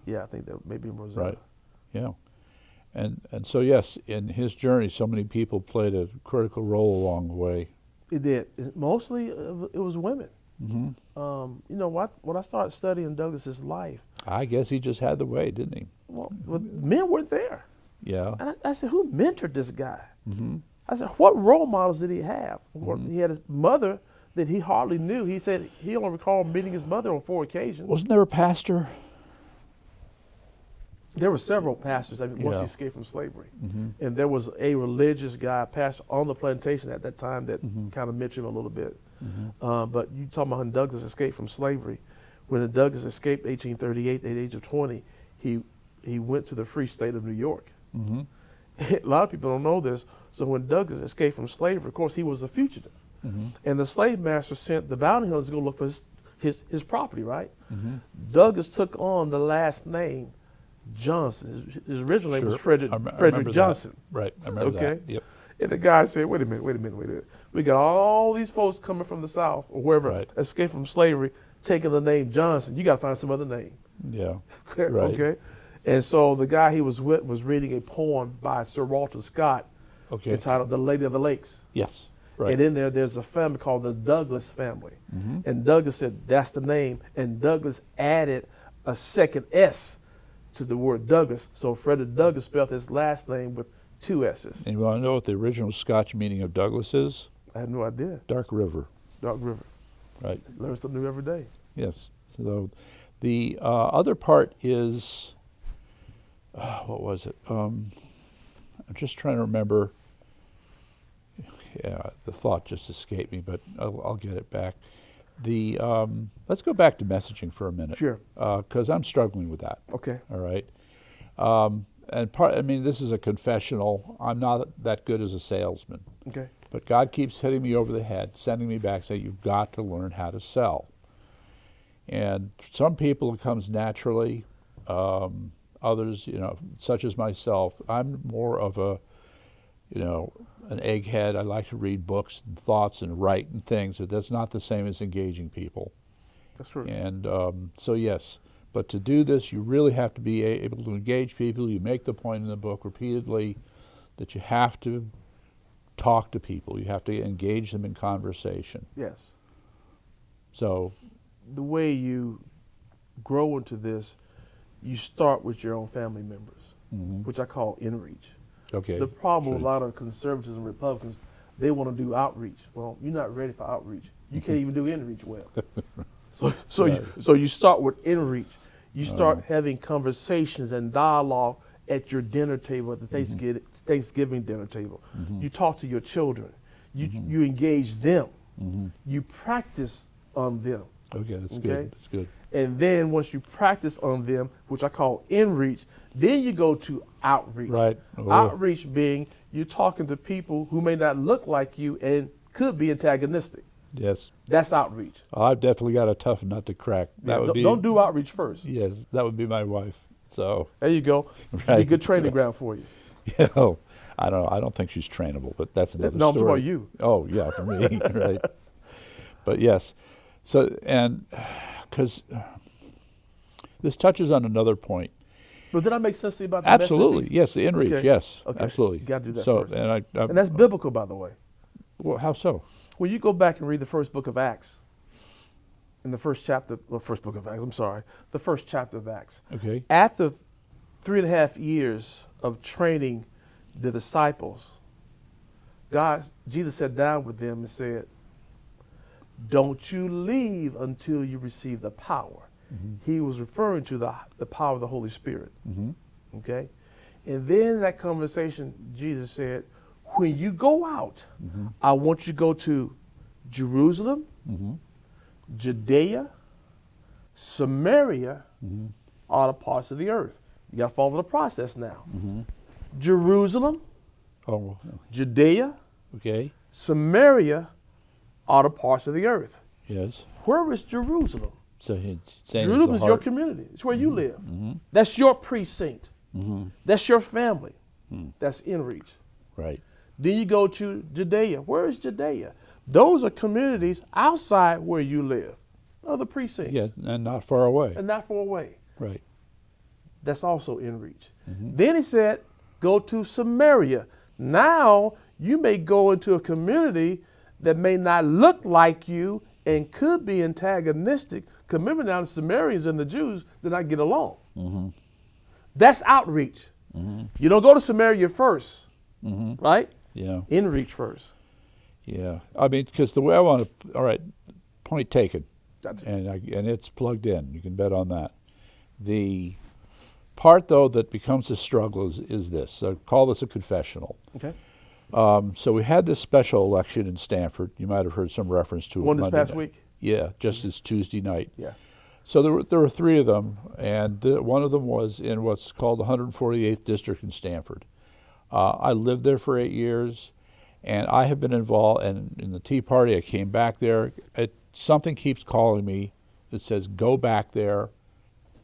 Yeah, I think that may be Rosetta. Right, yeah. And so, yes, in his journey, so many people played a critical role along the way. It did. Mostly, it was women. You know, when I started studying Douglas's life, I guess he just had the way, didn't he? Well, men weren't there. Yeah. And I said, who mentored this guy? I said, what role models did he have? He had a mother that he hardly knew. He said he only recalled meeting his mother on 4 occasions. Wasn't there a pastor? There were several pastors once he escaped from slavery. And there was a religious guy, pastor on the plantation at that time that kind of mentioned him a little bit. But you talking about when Douglas escaped from slavery. When Douglas escaped 1838 at the age of 20, he went to the free state of New York. A lot of people don't know this. So when Douglas escaped from slavery, of course, he was a fugitive. And the slave master sent the bounty hunters to go look for his property, right? Douglas took on the last name Johnson. His original name was Frederick Johnson. Right, I remember that. Yep. And the guy said, wait a minute. We got all these folks coming from the South or wherever escaped from slavery, taking the name Johnson. You got to find some other name. Yeah, right. Okay. And so the guy he was with was reading a poem by Sir Walter Scott entitled The Lady of the Lakes. Yes. Right. And in there's a family called the Douglas family. And Douglas said, that's the name. And Douglas added a second S to the word Douglas. So Frederick Douglass spelled his last name with 2 S's. And you want to know what the original Scotch meaning of Douglas is? I had no idea. Dark River. Dark River. Right. Learn something new every day. Yes. So the other part is, what was it? I'm just trying to remember. Yeah, the thought just escaped me, but I'll get it back. Let's go back to messaging for a minute. Sure. Because I'm struggling with that. Okay. All right. This is a confessional. I'm not that good as a salesman. Okay. But God keeps hitting me over the head, sending me back, saying, you've got to learn how to sell. And some people it comes naturally. Others, such as myself, I'm more of an egghead. I like to read books and thoughts and write and things, but that's not the same as engaging people. That's true. And so yes, but to do this, you really have to be able to engage people. You make the point in the book repeatedly that you have to talk to people. You have to engage them in conversation. Yes. So the way you grow into this, you start with your own family members, which I call in-reach. okay. The problem with a Sure. lot of conservatives and Republicans, they want to do outreach. Well, you're not ready for outreach. You can't even do in-reach well. So you start with in-reach. You start having conversations and dialogue at your dinner table, at the Thanksgiving dinner table. You talk to your children. You engage them. You practice on them. Okay, that's Okay? good. That's good. And then once you practice on them, which I call in-reach, then you go to outreach. Right. Oh. Outreach being you're talking to people who may not look like you and could be antagonistic. Yes. That's outreach. I've definitely got a tough nut to crack. That would be. Don't do outreach first. Yes, that would be my wife. So. There you go. Be a Right. good training ground for you. I don't know. I don't think she's trainable, but that's another No, I'm story. talking about you. Oh yeah, for me, right? But yes, so and because this touches on another point. But did I make sense to you about the Absolutely, message? yes, the inReach, Okay. yes, Okay. absolutely. You gotta do that so, first. and And that's biblical, by the way. well, how so? When you go back and read the first book of Acts, in the first chapter, the first chapter of Acts, Okay. after 3.5 years of training the disciples, Jesus sat down with them and said, don't you leave until you receive the power. He was referring to the power of the Holy Spirit. Okay? And then in that conversation, Jesus said, when you go out, I want you to go to Jerusalem, Judea, Samaria, all the parts of the earth. You got to follow the process now. Jerusalem, Oh, Judea, okay. Samaria, all the parts of the earth. Yes. Where is Jerusalem? So he's saying Jerusalem it's is the your heart. community. It's where you live. That's your precinct. That's your family. That's in reach. Right. Then you go to Judea. Where is Judea? Those are communities outside where you live, other precincts, Yeah, and not far away. and not far away. Right. That's also in reach. Then he said, go to Samaria. Now you may go into a community that may not look like you and could be antagonistic. Because remember now, the Samaritans and the Jews did not get along. That's outreach. You don't go to Samaria first, right? Yeah. In reach first. Yeah. I mean, because the way I want to. All right. Point taken. Gotcha. And it's plugged in. You can bet on that. The part though that becomes a struggle is this. So call this a confessional. Okay. So we had this special election in Stanford. You might have heard some reference to it. One this Monday past night. week? Yeah, just this Tuesday night. Yeah. So there were three of them, and one of them was in what's called the 148th District in Stanford. I lived there for 8 years, and I have been involved in the Tea Party. I came back there. Something keeps calling me that says, go back there.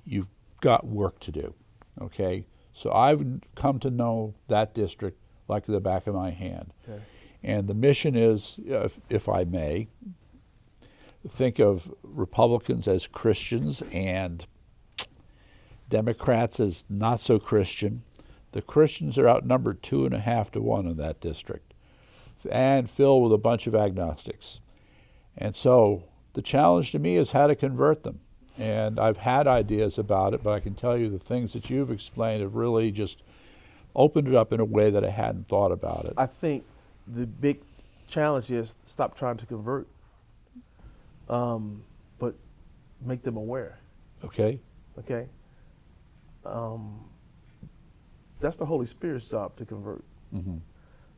You've got work to do, okay? So I've come to know that district like the back of my hand. Okay. And the mission is, if I may, think of Republicans as Christians and Democrats as not so Christian. The Christians are outnumbered 2.5 to 1 in that district and filled with a bunch of agnostics. And so the challenge to me is how to convert them. And I've had ideas about it, but I can tell you the things that you've explained have really just opened it up in a way that I hadn't thought about it. I think the big challenge is stop trying to convert, but make them aware. Okay? Okay. That's the Holy Spirit's job to convert. Mm-hmm.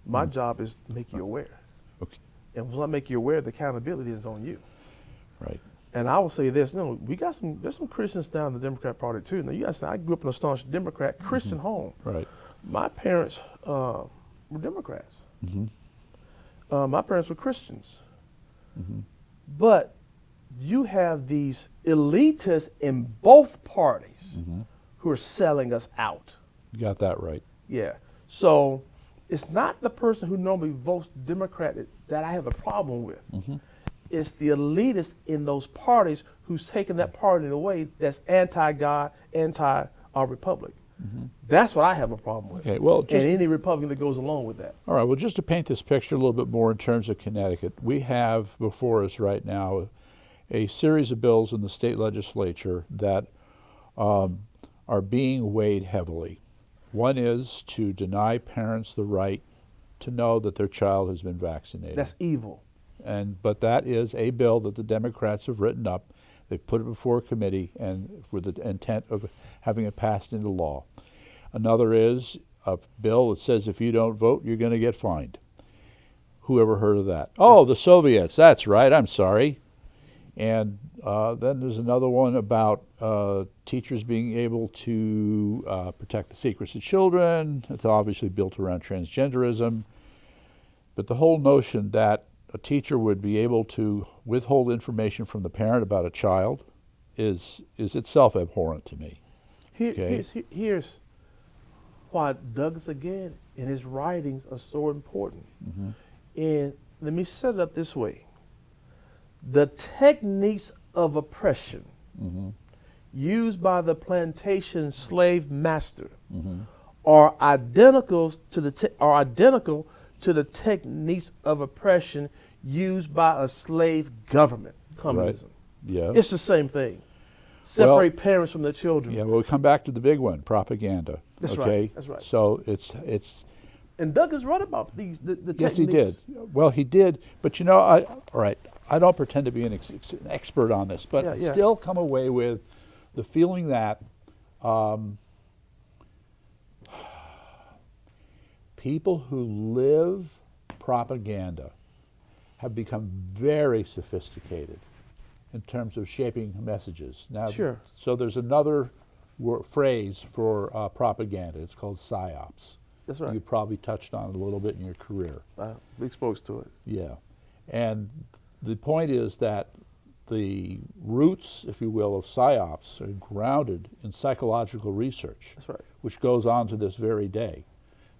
My job is to make you aware. Okay. And when I make you aware, the accountability is on you. Right. And I will say this: no, there's some Christians down in the Democrat Party too. Now, you guys, I grew up in a staunch Democrat Christian home. Right. My parents were Democrats. Mm-hmm. My parents were Christians. Mm-hmm. But you have these elitists in both parties Mm-hmm. who are selling us out. You got that right. Yeah. So it's not the person who normally votes Democrat that I have a problem with. Mm-hmm. It's the elitists in those parties who's taken that party in a way that's anti-God, anti-our republic. Mm-hmm. That's what I have a problem with. Okay, well, just, and any Republican that goes along with that. all right, well, just to paint this picture a little bit more in terms of Connecticut, we have before us right now a series of bills in the state legislature that are being weighed heavily. One is to deny parents the right to know that their child has been vaccinated. That's evil. But that is a bill that the Democrats have written up. They've put it before a committee and with the intent of having it passed into law. Another is a bill that says if you don't vote, you're going to get fined. Who ever heard of that? Oh, the Soviets. That's right. I'm sorry. And then there's another one about teachers being able to protect the secrets of children. It's obviously built around transgenderism. But the whole notion that a teacher would be able to withhold information from the parent about a child is itself abhorrent to me. Here's why Douglas, again, in his writings are so important. Mm-hmm. And let me set it up this way. The techniques of oppression Mm-hmm. used by the plantation slave master Mm-hmm. are identical to the techniques of oppression used by a slave government, communism. Right. Yeah. It's the same thing. Separate parents from their children. Yeah, well, we come back to the big one, propaganda. That's okay? right. That's right. So it's And Douglas wrote about the techniques. yes, he did. Well, he did. But all right, I don't pretend to be an expert on this, but Yeah. still come away with the feeling that people who live propaganda have become very sophisticated in terms of shaping messages. Now, Sure. So there's another phrase for propaganda. It's called psyops. That's right. You probably touched on it a little bit in your career. Be exposed to it. Yeah. And the point is that the roots, if you will, of psyops are grounded in psychological research, That's right. which goes on to this very day.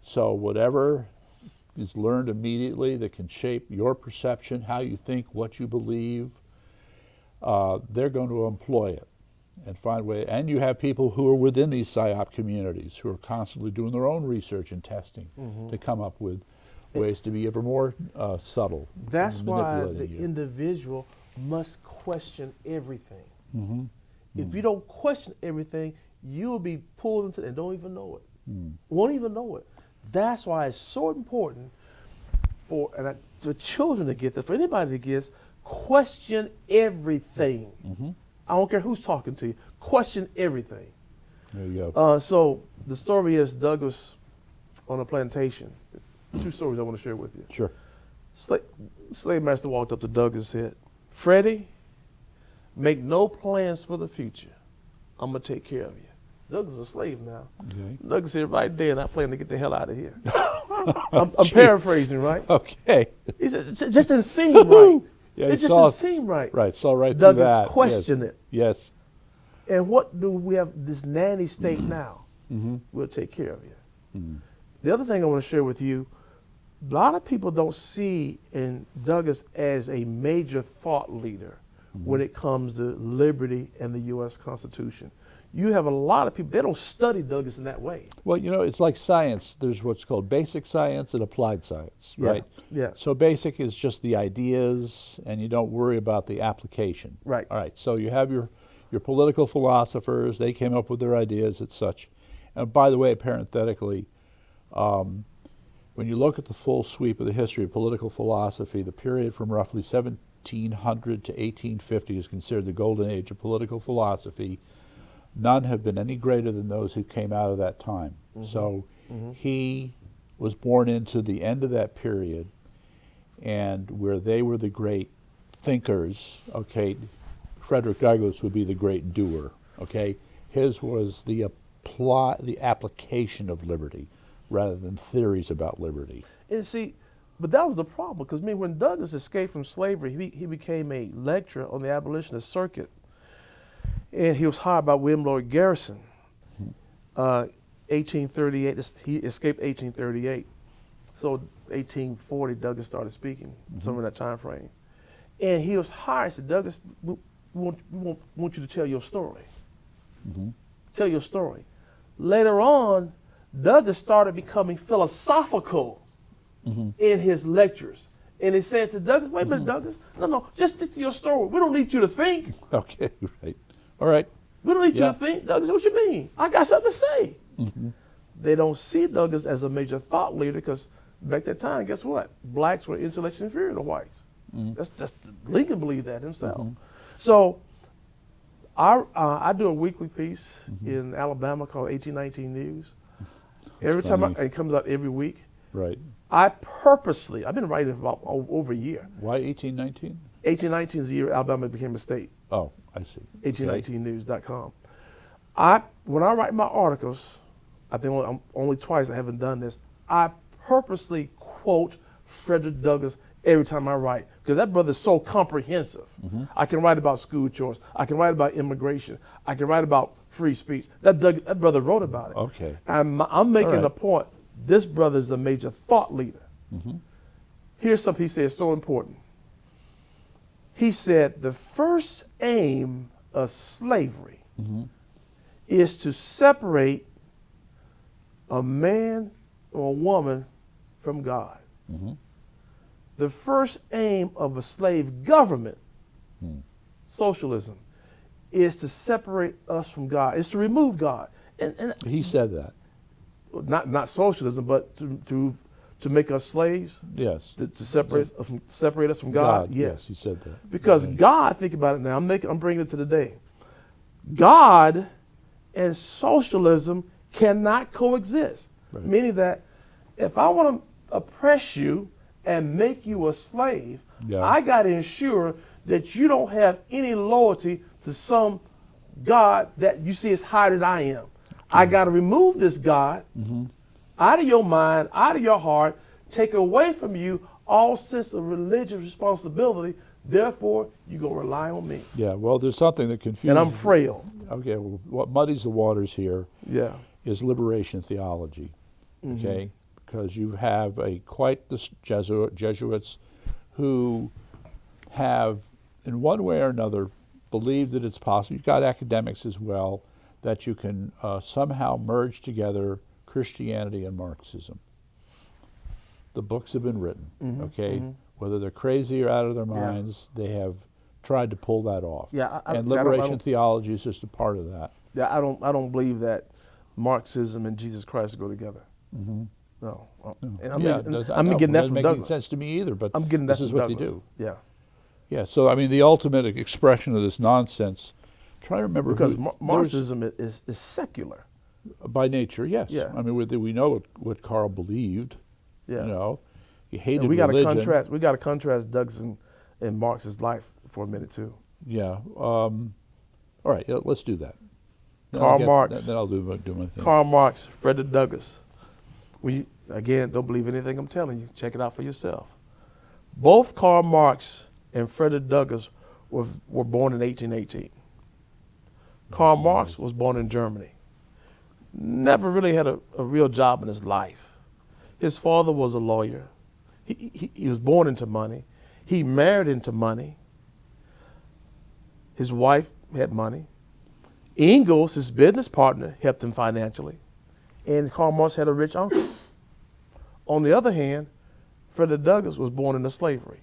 So whatever is learned immediately that can shape your perception, how you think, what you believe, they're going to employ it and find a way. And you have people who are within these psyop communities who are constantly doing their own research and testing to come up with ways to be ever more subtle. That's in why manipulating the you. individual must question everything. Mm-hmm. If you don't question everything, you'll be pulled into it and don't even know it. Mm. Won't even know it. That's why it's so important for children to get this, for anybody to get this, question everything. Mm-hmm. I don't care who's talking to you. Question everything. There you go. So the story is Douglas on a plantation. 2 stories I want to share with you. Sure. Slave master walked up to Douglas and said, "Freddie, make no plans for the future. I'm going to take care of you." Douglas is a slave now. Okay. Douglas said, "Right there, I plan to get the hell out of here." I'm paraphrasing, right? Okay. He said, "It just didn't seem right. Yeah, It just didn't seem right." Right, saw right through Douglas that. questioned it. Yes. And what do we have this nanny state now? Mm-hmm. We'll take care of you. Mm-hmm. The other thing I want to share with you, a lot of people don't see in Douglas as a major thought leader when it comes to liberty and the U.S. Constitution. You have a lot of people, they don't study Douglas in that way. Well, it's like science. There's what's called basic science and applied science, right? Yeah. So basic is just the ideas, and you don't worry about the application. Right. All right. So you have your your political philosophers, they came up with their ideas and such. And by the way, parenthetically, when you look at the full sweep of the history of political philosophy, the period from roughly 1700 to 1850 is considered the golden age of political philosophy. None have been any greater than those who came out of that time. So he was born into the end of that period, and where they were the great thinkers, okay, Frederick Douglass would be the great doer, okay? His was the application of liberty rather than theories about liberty. And see, but that was the problem, because when Douglass escaped from slavery, he became a lecturer on the abolitionist circuit, and he was hired by William Lloyd Garrison. 1838, he escaped 1838. So 1840, Douglass started speaking, somewhere in that time frame. And he was hired, said, Douglass, we want you to tell your story. Tell your story. Later on, Douglass started becoming philosophical in his lectures. And he said to Douglass, wait a minute, Douglass, no, just stick to your story. We don't need you to think. Okay, right. All right. We don't need you to think. Douglass, what you mean? I got something to say. They don't see Douglass as a major thought leader, because back that time, guess what? Blacks were intellectually inferior to whites. That's Lincoln believed that himself. So I do a weekly piece in Alabama called 1819 News. Every time it comes out every week. Right. I purposely, I've been writing for about over a year. Why 1819? 1819 is the year Alabama became a state. Oh, I see. 1819news.com. When I write my articles, I think only twice I haven't done this, I purposely quote Frederick Douglass every time I write, because that brother is so comprehensive. I can write about school choice. I can write about immigration. I can write about free speech. That brother wrote about it. Okay. And I'm making a point. This brother is a major thought leader. Here's something he said so important. He said the first aim of slavery is to separate a man or a woman from God. The first aim of a slave government, socialism, is to separate us from God, is to remove God. And he said that. Not socialism, but to make us slaves. Yes. To separate us from God. Yes, he said that. Because God, think about it now. I'm bringing it to the day. God and socialism cannot coexist. Right. Meaning that if I want to oppress you and make you a slave, I got to ensure that you don't have any loyalty to some God that you see as higher than I am. I got to remove this God out of your mind, out of your heart, take away from you all sense of religious responsibility. Therefore, you're going to rely on me. Yeah, well, there's something that confuses. And I'm frail. Okay, well, what muddies the waters here Yeah. is liberation theology, okay? Because you have quite the Jesuits who have, in one way or another, believed that it's possible. You've got academics as well, that you can somehow merge together Christianity and Marxism. The books have been written, okay? Whether they're crazy or out of their minds, they have tried to pull that off. Yeah, and liberation theology is just a part of that. Yeah, I don't believe that Marxism and Jesus Christ go together. No. And I'm getting that from Doesn't make Douglass. any sense to me either, but I'm getting that this is from what Douglass. they do. Yeah. Yeah, so I mean, the ultimate expression of this nonsense, try to remember Because who, Marxism is secular. by nature, yes. Yeah. I mean, we know what KCarl believed. Yeah. You know, he hated And we got religion. to contrast Douglass and Marx's life for a minute too. Yeah. All right, let's do that. Karl Marx. Then I'll do my thing. Karl Marx, Frederick Douglass. Again, don't believe anything I'm telling you. Check it out for yourself. Both Karl Marx and Frederick Douglass were born in 1818. Karl Marx was born in Germany. Never really had a real job in his life. His father was a lawyer. He was born into money. He married into money. His wife had money. Engels, his business partner, helped him financially. And Karl Marx had a rich uncle. On the other hand, Frederick Douglass was born into slavery.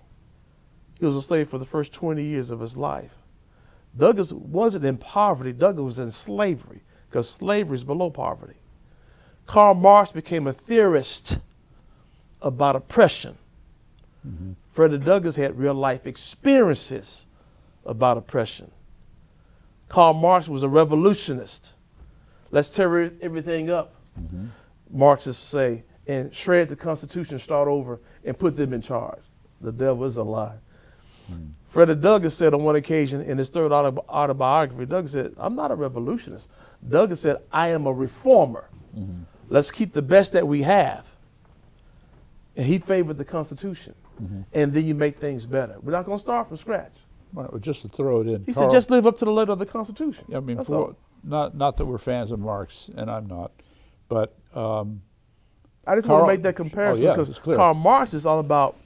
He was a slave for the first 20 years of his life. Douglas wasn't in poverty. Douglas was in slavery, because slavery is below poverty. Karl Marx became a theorist about oppression. Frederick Douglass had real life experiences about oppression. Karl Marx was a revolutionist. Let's tear everything up, Marxists say, and shred the Constitution, start over, and put them in charge. The devil is a lie. Frederick Douglass said on one occasion in his third autobiography, Douglass said, I'm not a revolutionist. Douglass said, I am a reformer. Let's keep the best that we have. And he favored the Constitution. And then you make things better. We're not going to start from scratch. Well, just to throw it in. He said, just live up to the letter of the Constitution. I mean, That's for, all. not that we're fans of Marx, and I'm not, but I just want to make that comparison, because it's clear. Karl Marx is all about,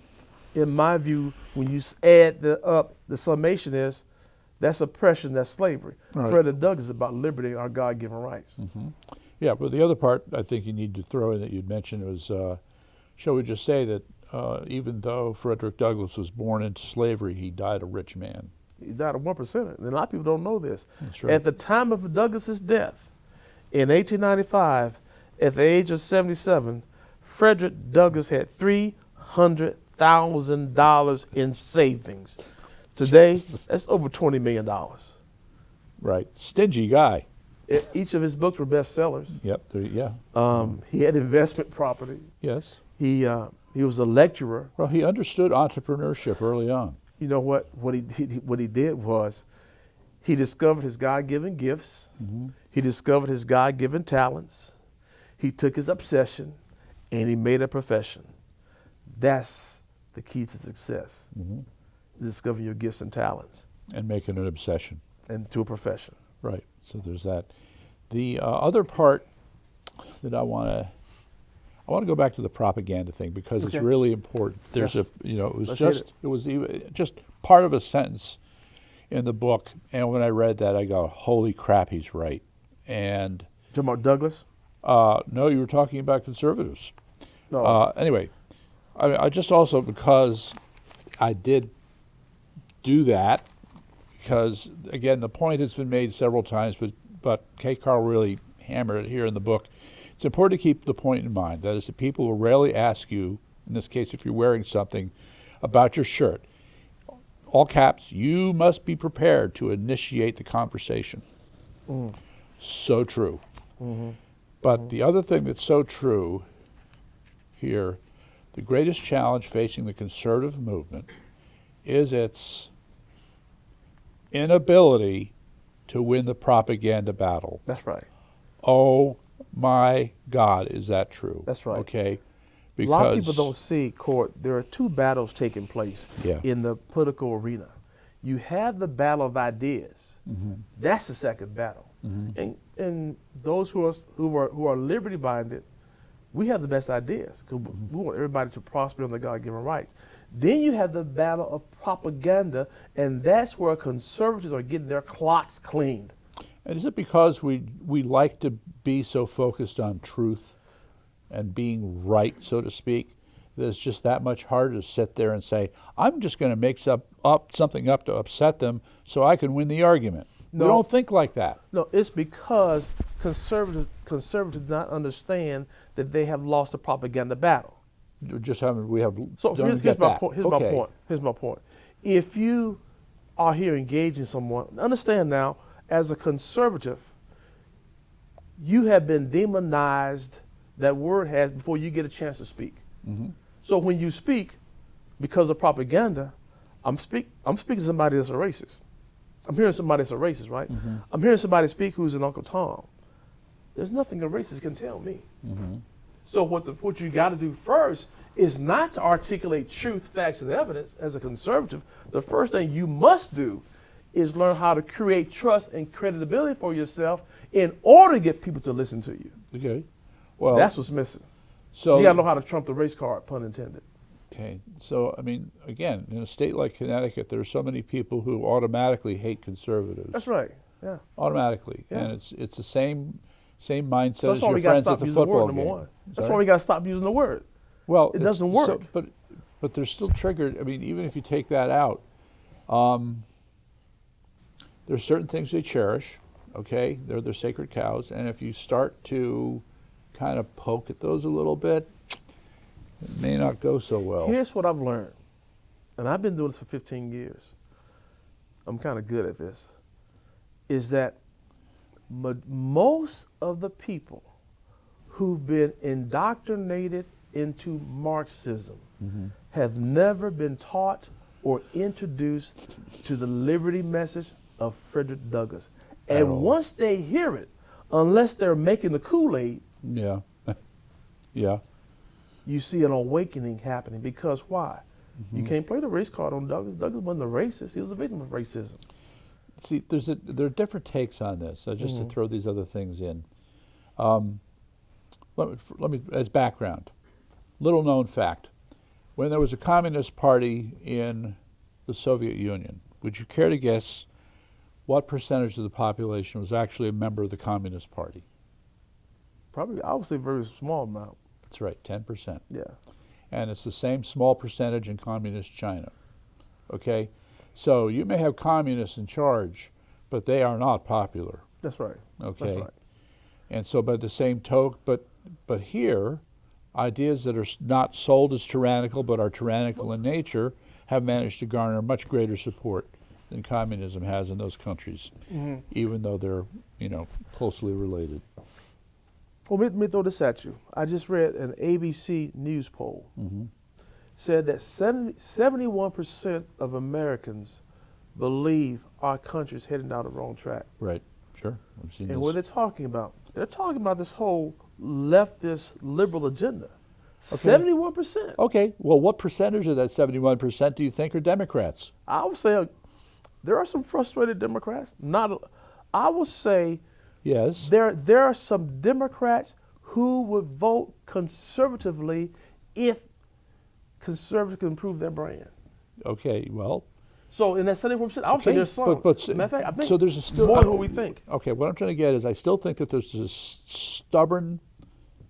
in my view, when you add the summation is, that's oppression, that's slavery. Right. Frederick Douglass is about liberty and our God-given rights. Yeah, but the other part I think you need to throw in that you'd mentioned was, shall we just say that even though Frederick Douglass was born into slavery, he died a rich man. He died a 1%. And a lot of people don't know this. That's right. At the time of Douglass's death, in 1895, at the age of 77, Frederick Douglass had $300,000 in savings. Today, that's over $20 million. Right. Stingy guy. Each of his books were bestsellers. Yep. Yeah. He had investment property. Yes. He was a lecturer. Well, he understood entrepreneurship early on. You know what? What he did was, he discovered his God-given gifts. He discovered his God-given talents. He took his obsession, and he made a profession. That's the key to success. Discovering your gifts and talents. And making an obsession. And to a profession. Right. So there's that. The other part that I want to go back to the propaganda thing, because it's really important. There's it was just part of a sentence in the book, and when I read that, I go, holy crap, he's right. And You talking about Douglass? no, you were talking about conservatives. No. Anyway, I just also, because I did do that, because again, the point has been made several times, but KCarl really hammered it here in the book. It's important to keep the point in mind. That is, that people will rarely ask you, in this case, if you're wearing something, about your shirt. All caps, you must be prepared to initiate the conversation. So true. But the other thing that's so true here, the greatest challenge facing the conservative movement is its inability to win the propaganda battle. That's right. Oh my God, is that true? That's right. Okay. A lot of people don't see, Court, there are two battles taking place in the political arena. You have the battle of ideas. That's the second battle. And those who are liberty minded, we have the best ideas, because we want everybody to prosper in the God-given rights. Then you have the battle of propaganda, and that's where conservatives are getting their clocks cleaned. And is it because we like to be so focused on truth and being right, so to speak, that it's just that much harder to sit there and say, I'm just going to make something up to upset them so I can win the argument? No. We don't think like that. No, it's because conservatives do not understand that they have lost the propaganda battle. Just haven't, we have. So don't here's get my that. point. Here's Okay. my point. Here's my point. If you are here engaging someone, understand now, as a conservative, you have been demonized. That word has before you get a chance to speak. So when you speak, because of propaganda, I'm speaking to somebody that's a racist. I'm hearing somebody that's a racist, right? I'm hearing somebody speak who's an Uncle Tom. There's nothing a racist can tell me. So what you got to do first is not to articulate truth, facts, and evidence as a conservative. The first thing you must do is learn how to create trust and credibility for yourself in order to get people to listen to you. Okay. Well, That's what's missing. so You got to know how to trump the race card, pun intended. Okay. So, I mean, again, in a state like Connecticut, there are so many people who automatically hate conservatives. That's right. Yeah. Automatically. Yeah. And it's the same mindset So that's as why your we got to friends at stop the using the football word, number game. one. That's Sorry? why we got to stop using the word. Well, It doesn't work. But they're still triggered. I mean, even if you take that out, There's certain things they cherish, okay? They're their sacred cows, and if you start to kind of poke at those a little bit, it may not go so well. Here's what I've learned, and I've been doing this for 15 years. I'm kind of good at this, is that most of the people who've been indoctrinated into Marxism have never been taught or introduced to the liberty message of Frederick Douglass. At And all. once they hear it, unless they're making the Kool-Aid, Yeah. Yeah. you see an awakening happening. Because why? You can't play the race card on Douglass. Douglass wasn't a racist. He was a victim of racism. See, there are different takes on this. Just to throw these other things in. Let me, as background, little known fact. When there was a communist party in the Soviet Union, would you care to guess what percentage of the population was actually a member of the Communist Party? Probably, I would say, very small amount. That's right, 10%. Yeah. And it's the same small percentage in communist China. Okay? So you may have communists in charge, but they are not popular. That's right. Okay? That's right. And so by the same token, but here, ideas that are not sold as tyrannical but are tyrannical in nature have managed to garner much greater support than communism has in those countries, even though they're, closely related. Well, let me throw this at you. I just read an ABC News poll. Said that 71% of Americans believe our country's heading down the wrong track. Right. Sure. I've seen And this. what they're talking about? They're talking about this whole leftist liberal agenda. 71%. Okay. Well, what percentage of that 71% do you think are Democrats? I would say there are some frustrated Democrats. I would say Yes. there are some Democrats who would vote conservatively if conservatives can improve their brand. Okay. Well. So in that 74%, I would say there's some. But Matter of fact, I think so there's a still more than what we think. Okay. What I'm trying to get is, I still think that there's this stubborn,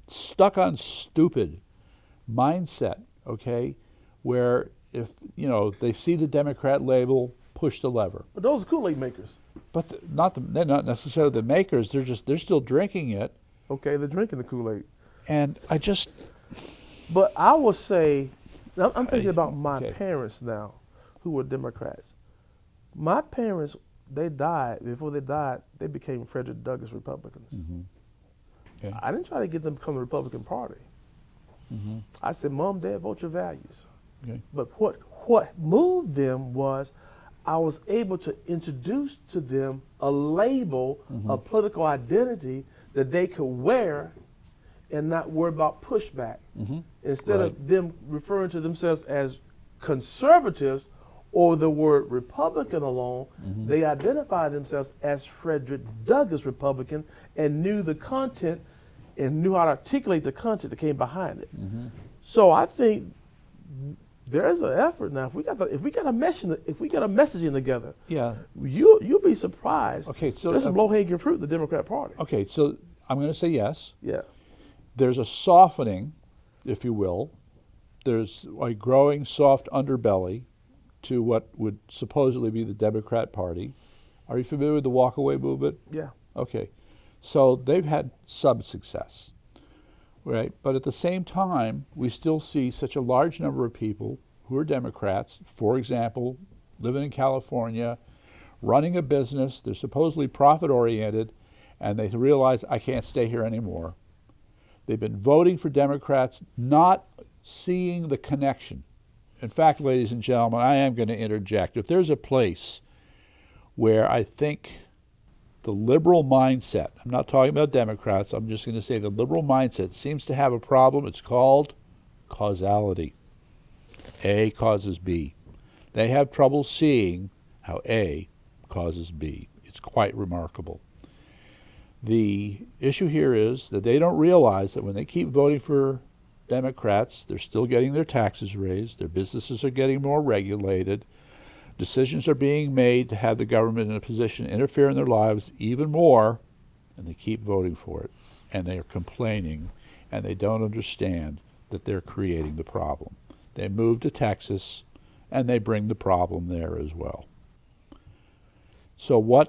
stuck on stupid mindset. Okay, where if they see the Democrat label, push the lever. But those are Kool-Aid makers. But they're not necessarily the makers. They're still drinking it. Okay, they're drinking the Kool-Aid. And I just. But I would say, I'm thinking about my okay. parents now, who were Democrats. My parents, they died. Before they died, they became Frederick Douglass Republicans. Okay. I didn't try to get them to become the Republican Party. I said, Mom, Dad, vote your values. Okay. But what moved them was I was able to introduce to them a label, a political identity that they could wear and not worry about pushback. Instead Right. of them referring to themselves as conservatives or the word Republican alone, they identified themselves as Frederick Douglass Republican and knew the content and knew how to articulate the content that came behind it. So I think there's an effort now. If we got a messaging together, Yeah. you'll be surprised. Okay. So there's some low-hanging fruit in the Democrat Party. okay. So I'm going to say yes. Yeah. There's a softening, if you will. There's a growing soft underbelly to what would supposedly be the Democrat Party. Are you familiar with the walkaway movement? Yeah. Okay. So they've had some success, right? But at the same time, we still see such a large number of people who are Democrats, for example, living in California, running a business, they're supposedly profit-oriented, and they realize, I can't stay here anymore. They've been voting for Democrats, not seeing the connection. In fact, ladies and gentlemen, I am going to interject. If there's a place where I think the liberal mindset, I'm not talking about Democrats, I'm just going to say the liberal mindset seems to have a problem, it's called causality. A causes B. They have trouble seeing how A causes B. It's quite remarkable. The issue here is that they don't realize that when they keep voting for Democrats, they're still getting their taxes raised, their businesses are getting more regulated, decisions are being made to have the government in a position to interfere in their lives even more, and they keep voting for it. And they are complaining, and they don't understand that they're creating the problem. They move to Texas, and they bring the problem there as well. So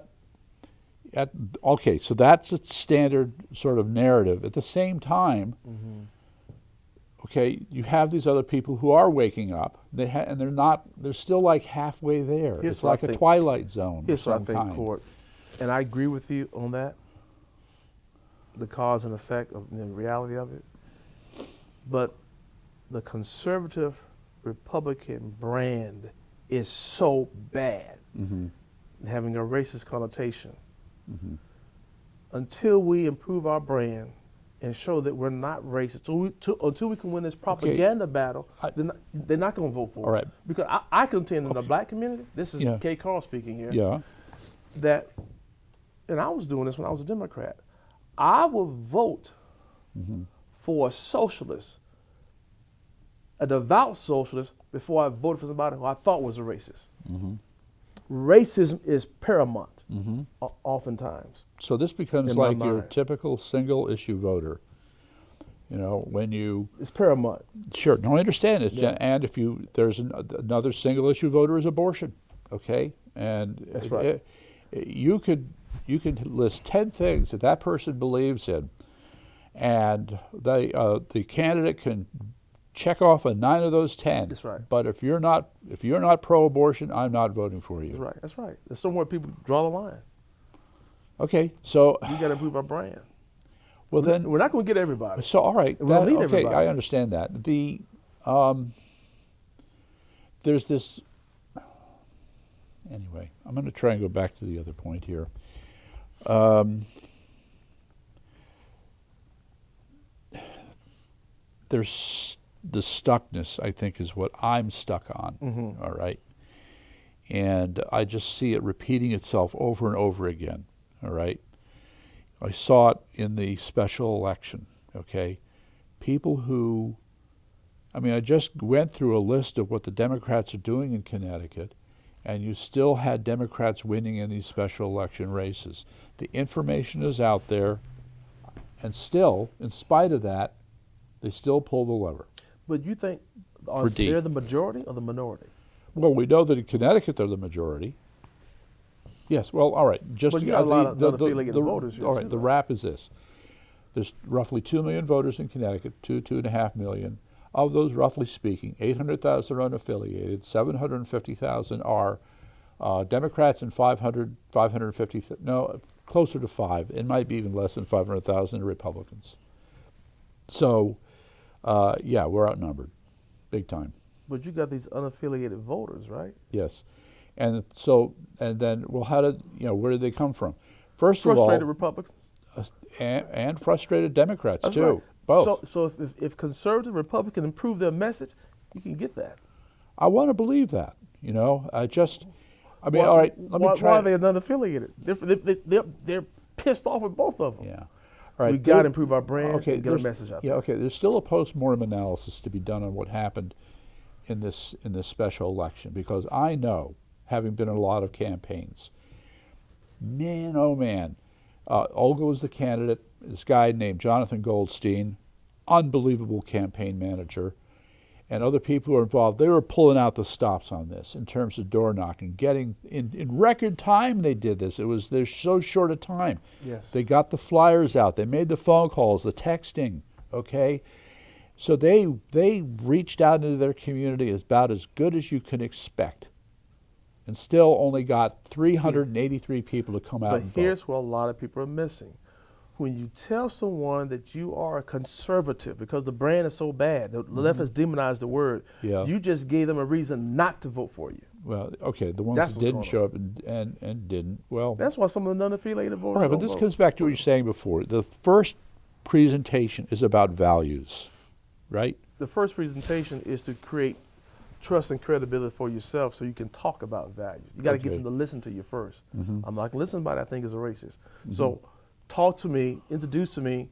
so that's a standard sort of narrative. At the same time, okay, you have these other people who are waking up. And they're still like halfway there. It's like a twilight zone. Here's what I of think, some kind. Court, and I agree with you on that, the cause and effect of the reality of it. But the conservative Republican brand is so bad, having a racist connotation. Until we improve our brand and show that we're not racist, until we can win this propaganda battle, they're not going to vote for us. All right. Because I contend in the black community, this is KCarl speaking here, that, and I was doing this when I was a Democrat, I would vote for a socialist, a devout socialist, before I voted for somebody who I thought was a racist. Racism is paramount, oftentimes. So this becomes like your typical single issue voter. You know, when it's paramount. Sure, no, I understand it. And if there's another single issue voter is abortion, okay? And that's right. You could list 10 things that person believes in, and the candidate can check off a 9 of those 10. That's right. But if you're not pro-abortion, I'm not voting for you. That's right. That's right. There's somewhere people draw the line. Okay, so we got to improve our brand. Well, then we're not going to get everybody. So all right, we don't need everybody. I understand that. There's this. Anyway, I'm going to try and go back to the other point here. There's the stuckness, I think, is what I'm stuck on. All right, and I just see it repeating itself over and over again. All right. I saw it in the special election, okay? People who, I just went through a list of what the Democrats are doing in Connecticut, and you still had Democrats winning in these special election races. The information is out there, and still, in spite of that, they still pull the lever. But you think they're the majority or the minority? Well, we know that in Connecticut they're the majority. Yes, well, all right. But you got a lot of unaffiliated voters here, all right, the wrap is this. There's roughly 2 million voters in Connecticut, 2.5 million. Of those, roughly speaking, 800,000 are unaffiliated, 750,000 are Democrats, and 550, no, closer to 5. It might be even less than 500,000 are Republicans. So, we're outnumbered, big time. But you got these unaffiliated voters, right? Yes. And so, and then, well, where did they come from? First of all, frustrated Republicans and frustrated Democrats. That's too. Right. Both. So if conservative Republicans improve their message, you can get that. I want to believe that. All right. Let me try. Why are they unaffiliated? They're pissed off with both of them. Yeah. All right. We got to improve our brand. Okay. And get our message out. Yeah. Okay. There's still a post-mortem analysis to be done on what happened in this special election, because I know, having been in a lot of campaigns, man, oh man, Olga was the candidate. This guy named Jonathan Goldstein, unbelievable campaign manager, and other people who were involved. They were pulling out the stops on this in terms of door knocking, getting in record time. They did this. There's so short a time. Yes. They got the flyers out. They made the phone calls, the texting. Okay. So they reached out into their community about as good as you can expect, and still only got 383 people to come out and vote. But here's what a lot of people are missing. When you tell someone that you are a conservative, because the brand is so bad, the left has demonized the word, you just gave them a reason not to vote for you. Well, okay, the ones that didn't show up and didn't, well. That's why some of the unaffiliated voters all right, but this comes back to what you're saying before. The first presentation is about values, right? The first presentation is to create trust and credibility for yourself so you can talk about values. You got to get them to listen to you first. I'm not going to listen to somebody I think is a racist. So talk to me, introduce to me,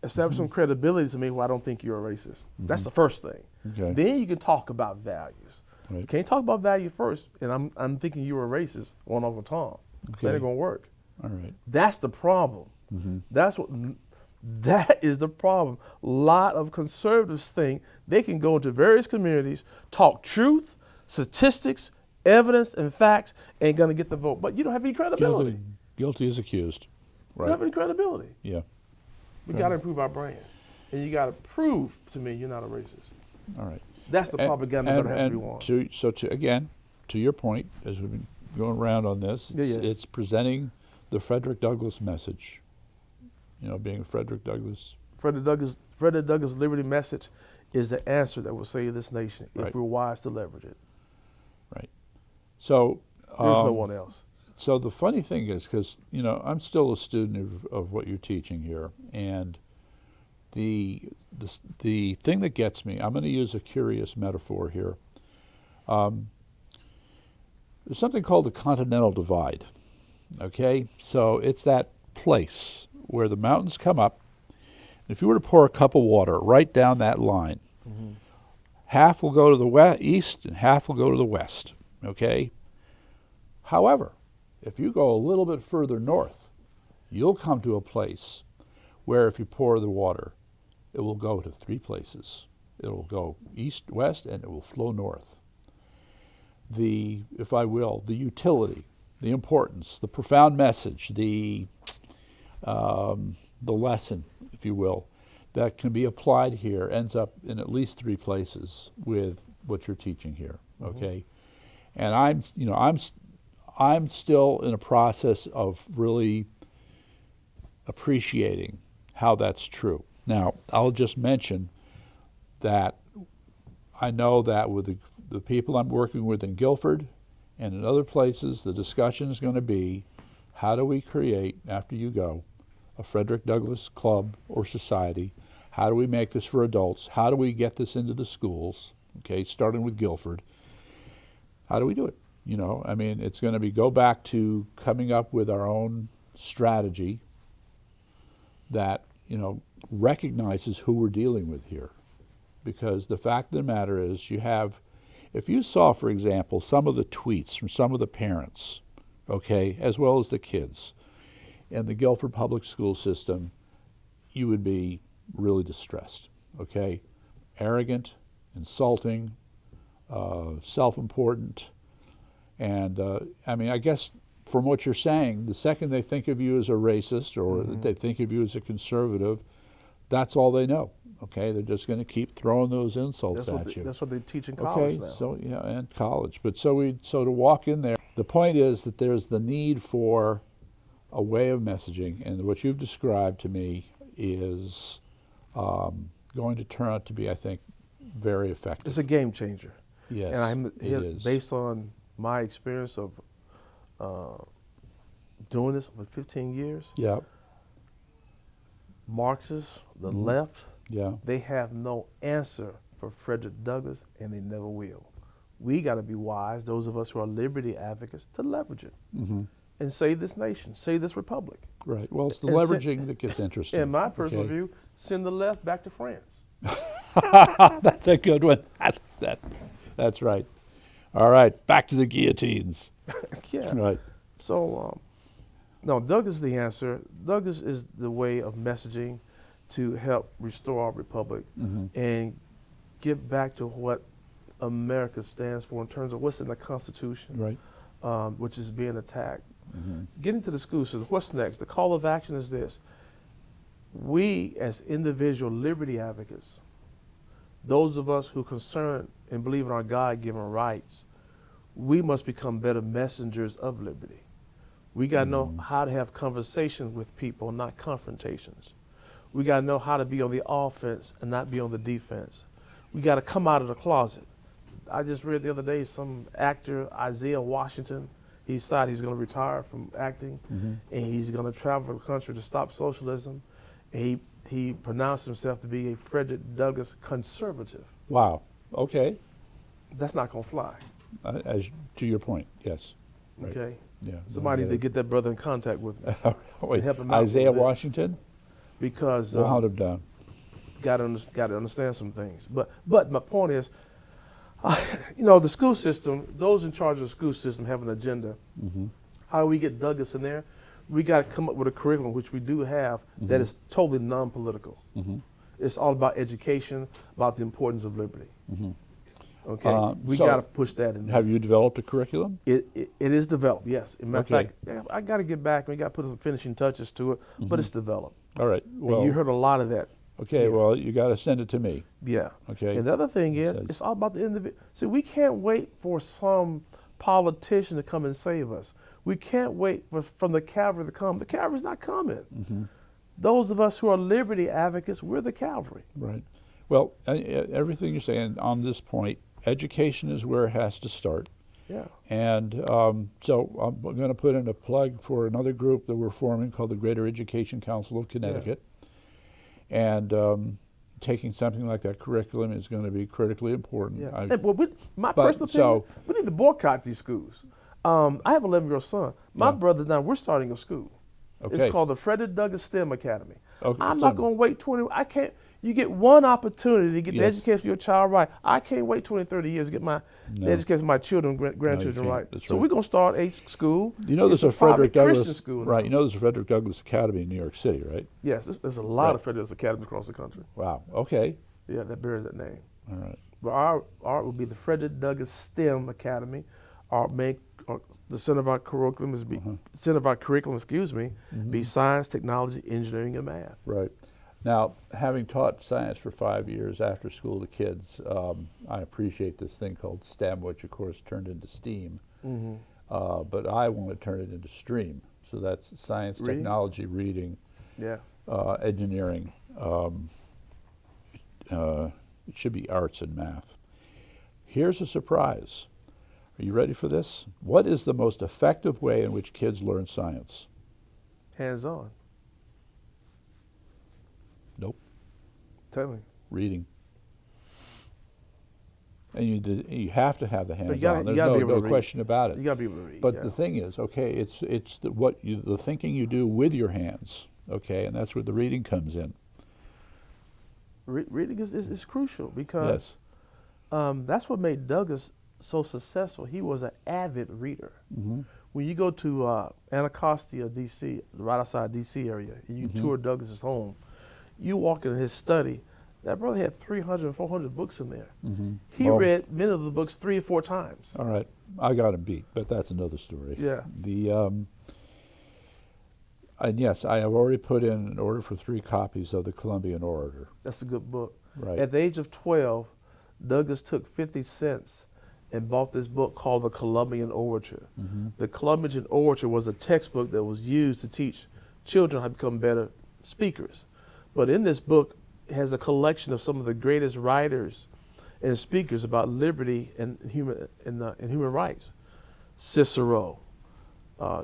establish some credibility to me why I don't think you're a racist. That's the first thing. Okay. Then you can talk about values. Right. You can't talk about value first, and I'm thinking you're a racist on Uncle Tom. Okay. That ain't going to work. All right. That's the problem. That is the problem. A lot of conservatives think they can go into various communities, talk truth, statistics, evidence and facts ain't going to get the vote. But you don't have any credibility. Guilty as accused. You don't have Right. any credibility. Yeah. We got to improve our brand. And you got to prove to me you're not a racist. All right. That's the propaganda that has to be won. Again, to your point, as we've been going around on this, it's presenting the Frederick Douglass message. Being a Frederick Douglass. Frederick Douglass' liberty message is the answer that will save this nation if we're wise to leverage it. Right. So there's no one else. So the funny thing is, because I'm still a student of what you're teaching here, and the thing that gets me, I'm going to use a curious metaphor here. There's something called the Continental Divide. Okay, so it's that place where the mountains come up. If you were to pour a cup of water right down that line, half will go to the east and half will go to the west. Okay. However, if you go a little bit further north, you'll come to a place where if you pour the water, it will go to three places. It will go east, west, and it will flow north. The utility, the importance, the profound message, the lesson, if you will, that can be applied here ends up in at least three places with what you're teaching here. Okay, and I'm still in a process of really appreciating how that's true. Now, I'll just mention that I know that with the people I'm working with in Guilford and in other places, the discussion is going to be, how do we create, after you go, a Frederick Douglass club or society? How do we make this for adults? How do we get this into the schools? Okay, starting with Guilford. How do we do it? It's going to be go back to coming up with our own strategy that, recognizes who we're dealing with here. Because the fact of the matter is if you saw, for example, some of the tweets from some of the parents, okay, as well as the kids in the Guilford Public School system, you would be really distressed, okay? Arrogant, insulting, self-important. And I guess from what you're saying, the second they think of you as a racist or they think of you as a conservative, that's all they know. Okay, they're just going to keep throwing those insults at you. That's what they teach in college now. So and college. But so to walk in there, the point is that there's the need for a way of messaging, and what you've described to me is going to turn out to be, I think, very effective. It's a game changer. Yes, and it is. Based on my experience of doing this for 15 years. Yeah. Marxists, the left, they have no answer for Frederick Douglass, and they never will. We got to be wise, those of us who are liberty advocates, to leverage it and save this nation, save this republic. Right. Well, it's the leveraging that gets interesting. In my personal view, send the left back to France. That's a good one. That's right. All right, back to the guillotines. Yeah. Right. So, no, Douglass is the answer. Douglass is the way of messaging to help restore our republic and get back to what America stands for in terms of what's in the Constitution, right? Which is being attacked. Getting to the school system, what's next? The call of action is this. We, as individual liberty advocates, those of us who concern and believe in our God-given rights, we must become better messengers of liberty. We got to know how to have conversations with people, not confrontations. We got to know how to be on the offense and not be on the defense. We got to come out of the closet. I just read the other day some actor, Isaiah Washington, he decided he's going to retire from acting and he's going to travel the country to stop socialism. And he pronounced himself to be a Frederick Douglass conservative. Wow. Okay. That's not going to fly. As to your point, yes. Right. Okay. Yeah. Somebody need to get that brother in contact with me. Wait, help him out Isaiah Washington? Because we'll hunt him down. Got to understand some things. But my point is, the school system, those in charge of the school system have an agenda. How do we get Douglass in there? We got to come up with a curriculum, which we do have, that is totally non-political. It's all about education, about the importance of liberty. Okay, we so got to push that in there. have you developed a curriculum? It is developed, yes. As a matter of Okay. fact, I got to get back. We got to put some finishing touches to it, but it's developed. All right. And Well, you heard a lot of that. okay. Yeah. Well, you got to send it to me. Yeah. Okay. And the other thing is, Says- it's all about the individual. See, we can't wait for some politician to come and save us. We can't wait from the cavalry to come. The cavalry's not coming. Mm-hmm. Those of us who are liberty advocates, we're the cavalry. Right. Well, everything you're saying on this point, education is where it has to start. Yeah. And so I'm going to put in a plug for another group that we're forming called the Greater Education Council of Connecticut. And taking something like that curriculum is going to be critically important. Yeah. I- And, well, my but personal opinion, so- we need to boycott these schools. I have an 11-year-old son. My Yeah. brother now, we're starting a school. Okay. It's called the Frederick Douglass STEM Academy. Okay, I'm so- not going to wait 20. I can't. You get one opportunity to get the Yes. education of your child right. I can't wait 20, 30 years to get the No. education of my children, grandchildren can't. right. That's So right. we're going to start a school. You know there's It's a private Frederick Douglass, Christian school now. right? You know there's a Frederick Douglass Academy in New York City, right? Yes, there's a lot Right. of Frederick Douglass academies across the country. Wow. Okay. Yeah, that bears that name. All right. But our will be the Frederick Douglass STEM Academy. The center of our curriculum is be science, technology, engineering, and math. Right. Now, having taught science for 5 years after school to kids, I appreciate this thing called STEM, which of course turned into STEAM. But I want to turn it into STREAM. So that's science, Reading? technology, reading, Yeah. engineering. It should be arts and math. Here's a surprise. Are you ready for this? What is the most effective way in which kids learn science? Hands on. Nope. Tell me. Reading. And you have to have the hands you gotta- on. you There's gotta be no, able to no read. question about it. You got to be able to read. But yeah. the thing is, okay, it's the thinking you do with your hands, okay, and that's where the reading comes in. Reading is crucial because Yes. that's what made Douglas so successful. He was an avid reader. Mm-hmm. When you go to Anacostia, D.C., right outside D.C. area, and you tour Douglas's home, you walk in his study. That brother had 300, 400 books in there. Mm-hmm. He read many of the books 3 or 4 times. All right, I got him beat, but that's another story. Yeah. And yes, I have already put in an order for 3 copies of the Columbian Orator. That's a good book. Right. At the age of 12, Douglas took 50 cents and bought this book called The Columbian Orator. Mm-hmm. The Columbian Orator was a textbook that was used to teach children how to become better speakers. But in this book, it has a collection of some of the greatest writers and speakers about liberty and human rights. Cicero,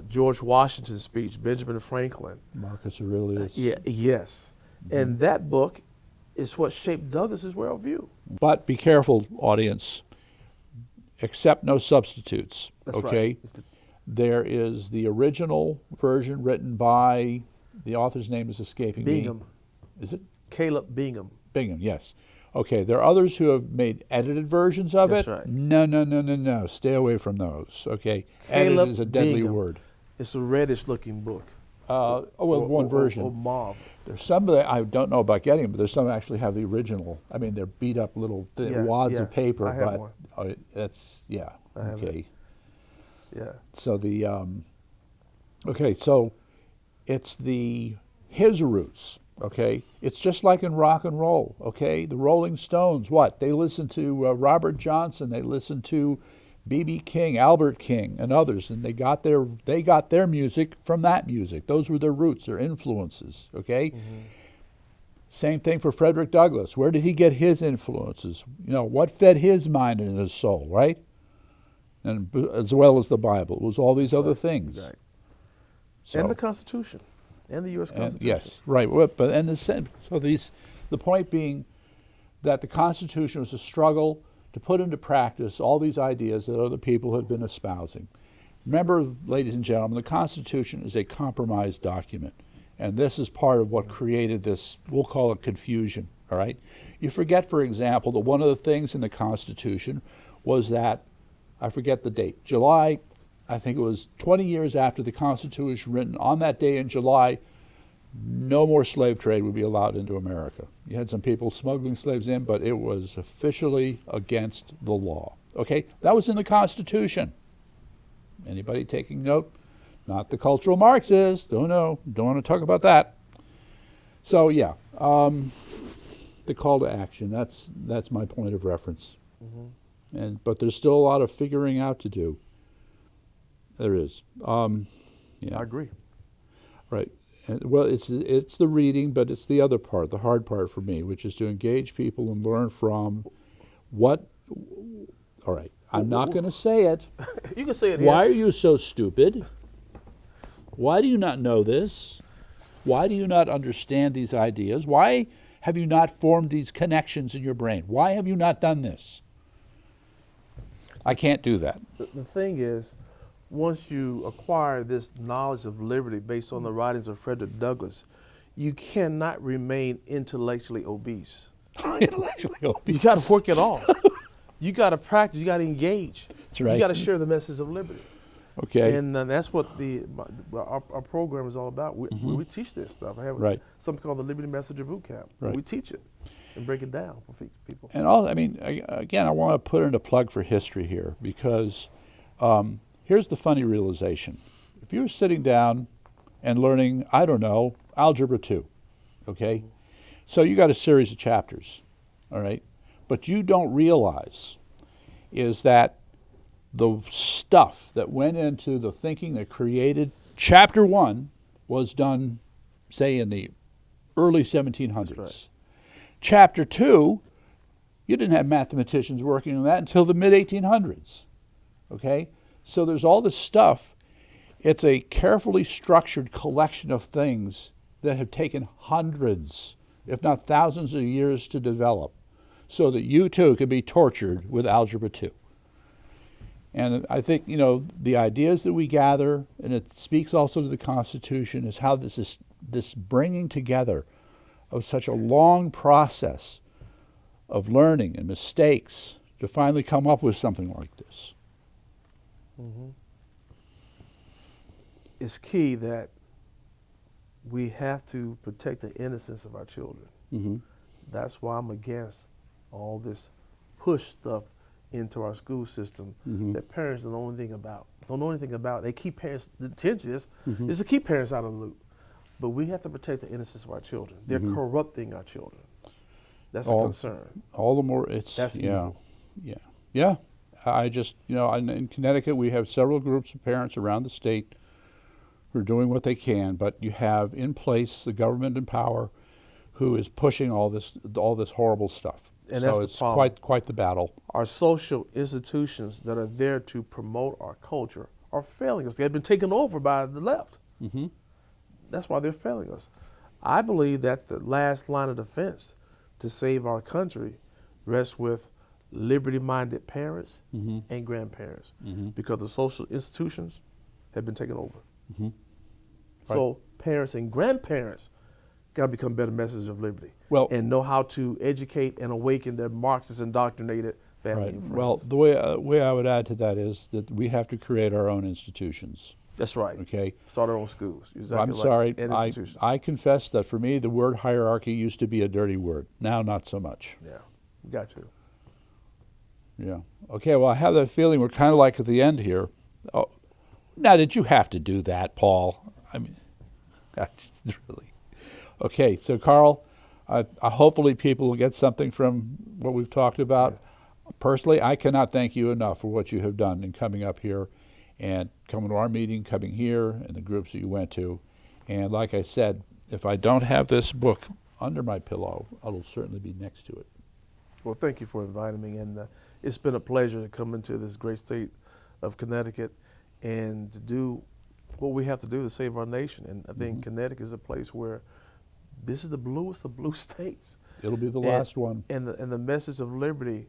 George Washington's speech, Benjamin Franklin. Marcus Aurelius. Yes. And that book is what shaped Douglas's worldview. But be careful, audience. Accept no substitutes. That's okay. right. There is the original version written by the author's name is escaping Bingham. me. Is it Caleb Bingham. Bingham? Yes. Okay. There are others who have made edited versions of That's it. right. No. Stay away from those. Okay. Caleb Edited is a deadly Bingham. word. It's a reddish-looking book. One version. Or mauve. There's some that I don't know about getting, but there's some that actually have the original. I mean, they're beat up little Yeah, wads yeah. of paper, I have but one. that's yeah. I have Okay. Yeah. So so it's his roots. Okay, it's just like in rock and roll. Okay, the Rolling Stones. What they listen to Robert Johnson. They listen to B.B. King, Albert King, and others, and they got their music from that music. Those were their roots, their influences. Okay. Same thing for Frederick Douglass. Where did he get his influences? What fed his mind and his soul, right? And as well as the Bible, it was all these other things. Right. So, And the Constitution. And the U.S. Constitution. yes, right. The point being that the Constitution was a struggle to put into practice all these ideas that other people had been espousing. Remember, ladies and gentlemen, the Constitution is a compromise document. And this is part of what created this, we'll call it confusion, all right? You forget, for example, that one of the things in the Constitution was that, I forget the date, July, I think it was 20 years after the Constitution was written, on that day in July, no more slave trade would be allowed into America. You had some people smuggling slaves in, but it was officially against the law. Okay, that was in the Constitution. Anybody taking note? Not the cultural Marxists. Don't want to talk about that. So yeah, the call to action. That's my point of reference. But there's still a lot of figuring out to do. There is. Yeah. I agree. Right. Well, it's the reading, but it's the other part, the hard part for me, which is to engage people and learn from what. All right, I'm not going to say it. You can say it here. Why are you so stupid? Why do you not know this? Why do you not understand these ideas? Why have you not formed these connections in your brain? Why have you not done this? I can't do that. The thing is, once you acquire this knowledge of liberty based on the writings of Frederick Douglass, you cannot remain intellectually obese. Intellectually obese. You got to work it off. You got to practice. You got to engage. That's right. You got to share the message of liberty. Okay. And that's what our program is all about. We teach this stuff. I have something called the Liberty Messenger Boot Camp. Right. We teach it and break it down for people. And all, I mean, again, I want to put in a plug for history here because here's the funny realization. If you were sitting down and learning, I don't know, Algebra 2, okay? So you got a series of chapters, all right? But you don't realize is that the stuff that went into the thinking that created Chapter 1 was done, say, in the early 1700s. That's right. Chapter 2, you didn't have mathematicians working on that until the mid-1800s, okay? So there's all this stuff. It's a carefully structured collection of things that have taken hundreds, if not thousands of years to develop so that you too could be tortured with Algebra 2. And I think, you know, the ideas that we gather, and it speaks also to the Constitution, is how this bringing together of such a long process of learning and mistakes to finally come up with something like this. It's key that we have to protect the innocence of our children. That's why I'm against all this push stuff into our school system that parents don't know anything about. They keep parents, the intention is to keep parents out of the loop. But we have to protect the innocence of our children. They're corrupting our children. That's a concern. All the more That's evil. Yeah. I just, you know, in Connecticut we have several groups of parents around the state who are doing what they can, but you have in place the government in power who is pushing all this horrible stuff. And so that's it's the problem. quite the battle. Our social institutions that are there to promote our culture are failing us. They've been taken over by the left. That's why they're failing us. I believe that the last line of defense to save our country rests with liberty-minded parents and grandparents because the social institutions have been taken over. So parents and grandparents got to become better messengers of liberty and know how to educate and awaken their Marxist indoctrinated family and friends. Well, the way I would add to that is that we have to create our own institutions. That's right. Okay. Start our own schools. Exactly. I'm sorry. And institutions. I confess that for me, the word hierarchy used to be a dirty word. Now, not so much. Yeah. Got to. Yeah. Okay. Well, I have that feeling we're kind of like at the end here. Oh, now, did you have to do that, Paul? I mean, really. Okay. So, Carl, hopefully people will get something from what we've talked about. Yeah. Personally, I cannot thank you enough for what you have done in coming up here and coming to our meeting, coming here, and the groups that you went to. And like I said, if I don't have this book under my pillow, it'll certainly be next to it. Well, thank you for inviting me, and it's been a pleasure to come into this great state of Connecticut and to do what we have to do to save our nation. And I think Connecticut is a place where this is the bluest of blue states. It'll be the last one. And the message of liberty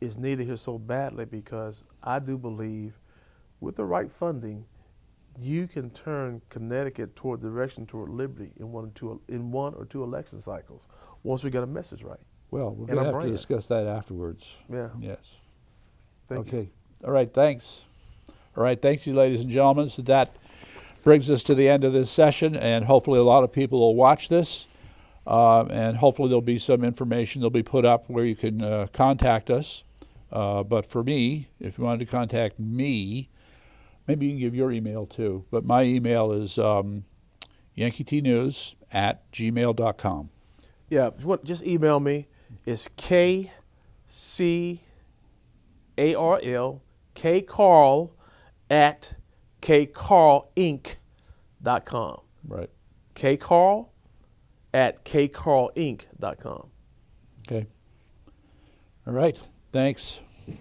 is needed here so badly because I do believe with the right funding, you can turn Connecticut toward liberty in one or two election cycles once we get a message right. Well, we're going to have to discuss that afterwards. Yeah. Yes. Thank you. All right, thanks. All right, thanks you, ladies and gentlemen. So that brings us to the end of this session, and hopefully a lot of people will watch this. And hopefully there'll be some information that'll be put up where you can contact us. But for me, if you wanted to contact me, maybe you can give your email too. But my email is yankeetnews@gmail.com. Yeah, if you want, just email me. It's KCarl at KCarlinc.com. Right. KCarl at KCarlinc.com. Okay. All right. Thanks.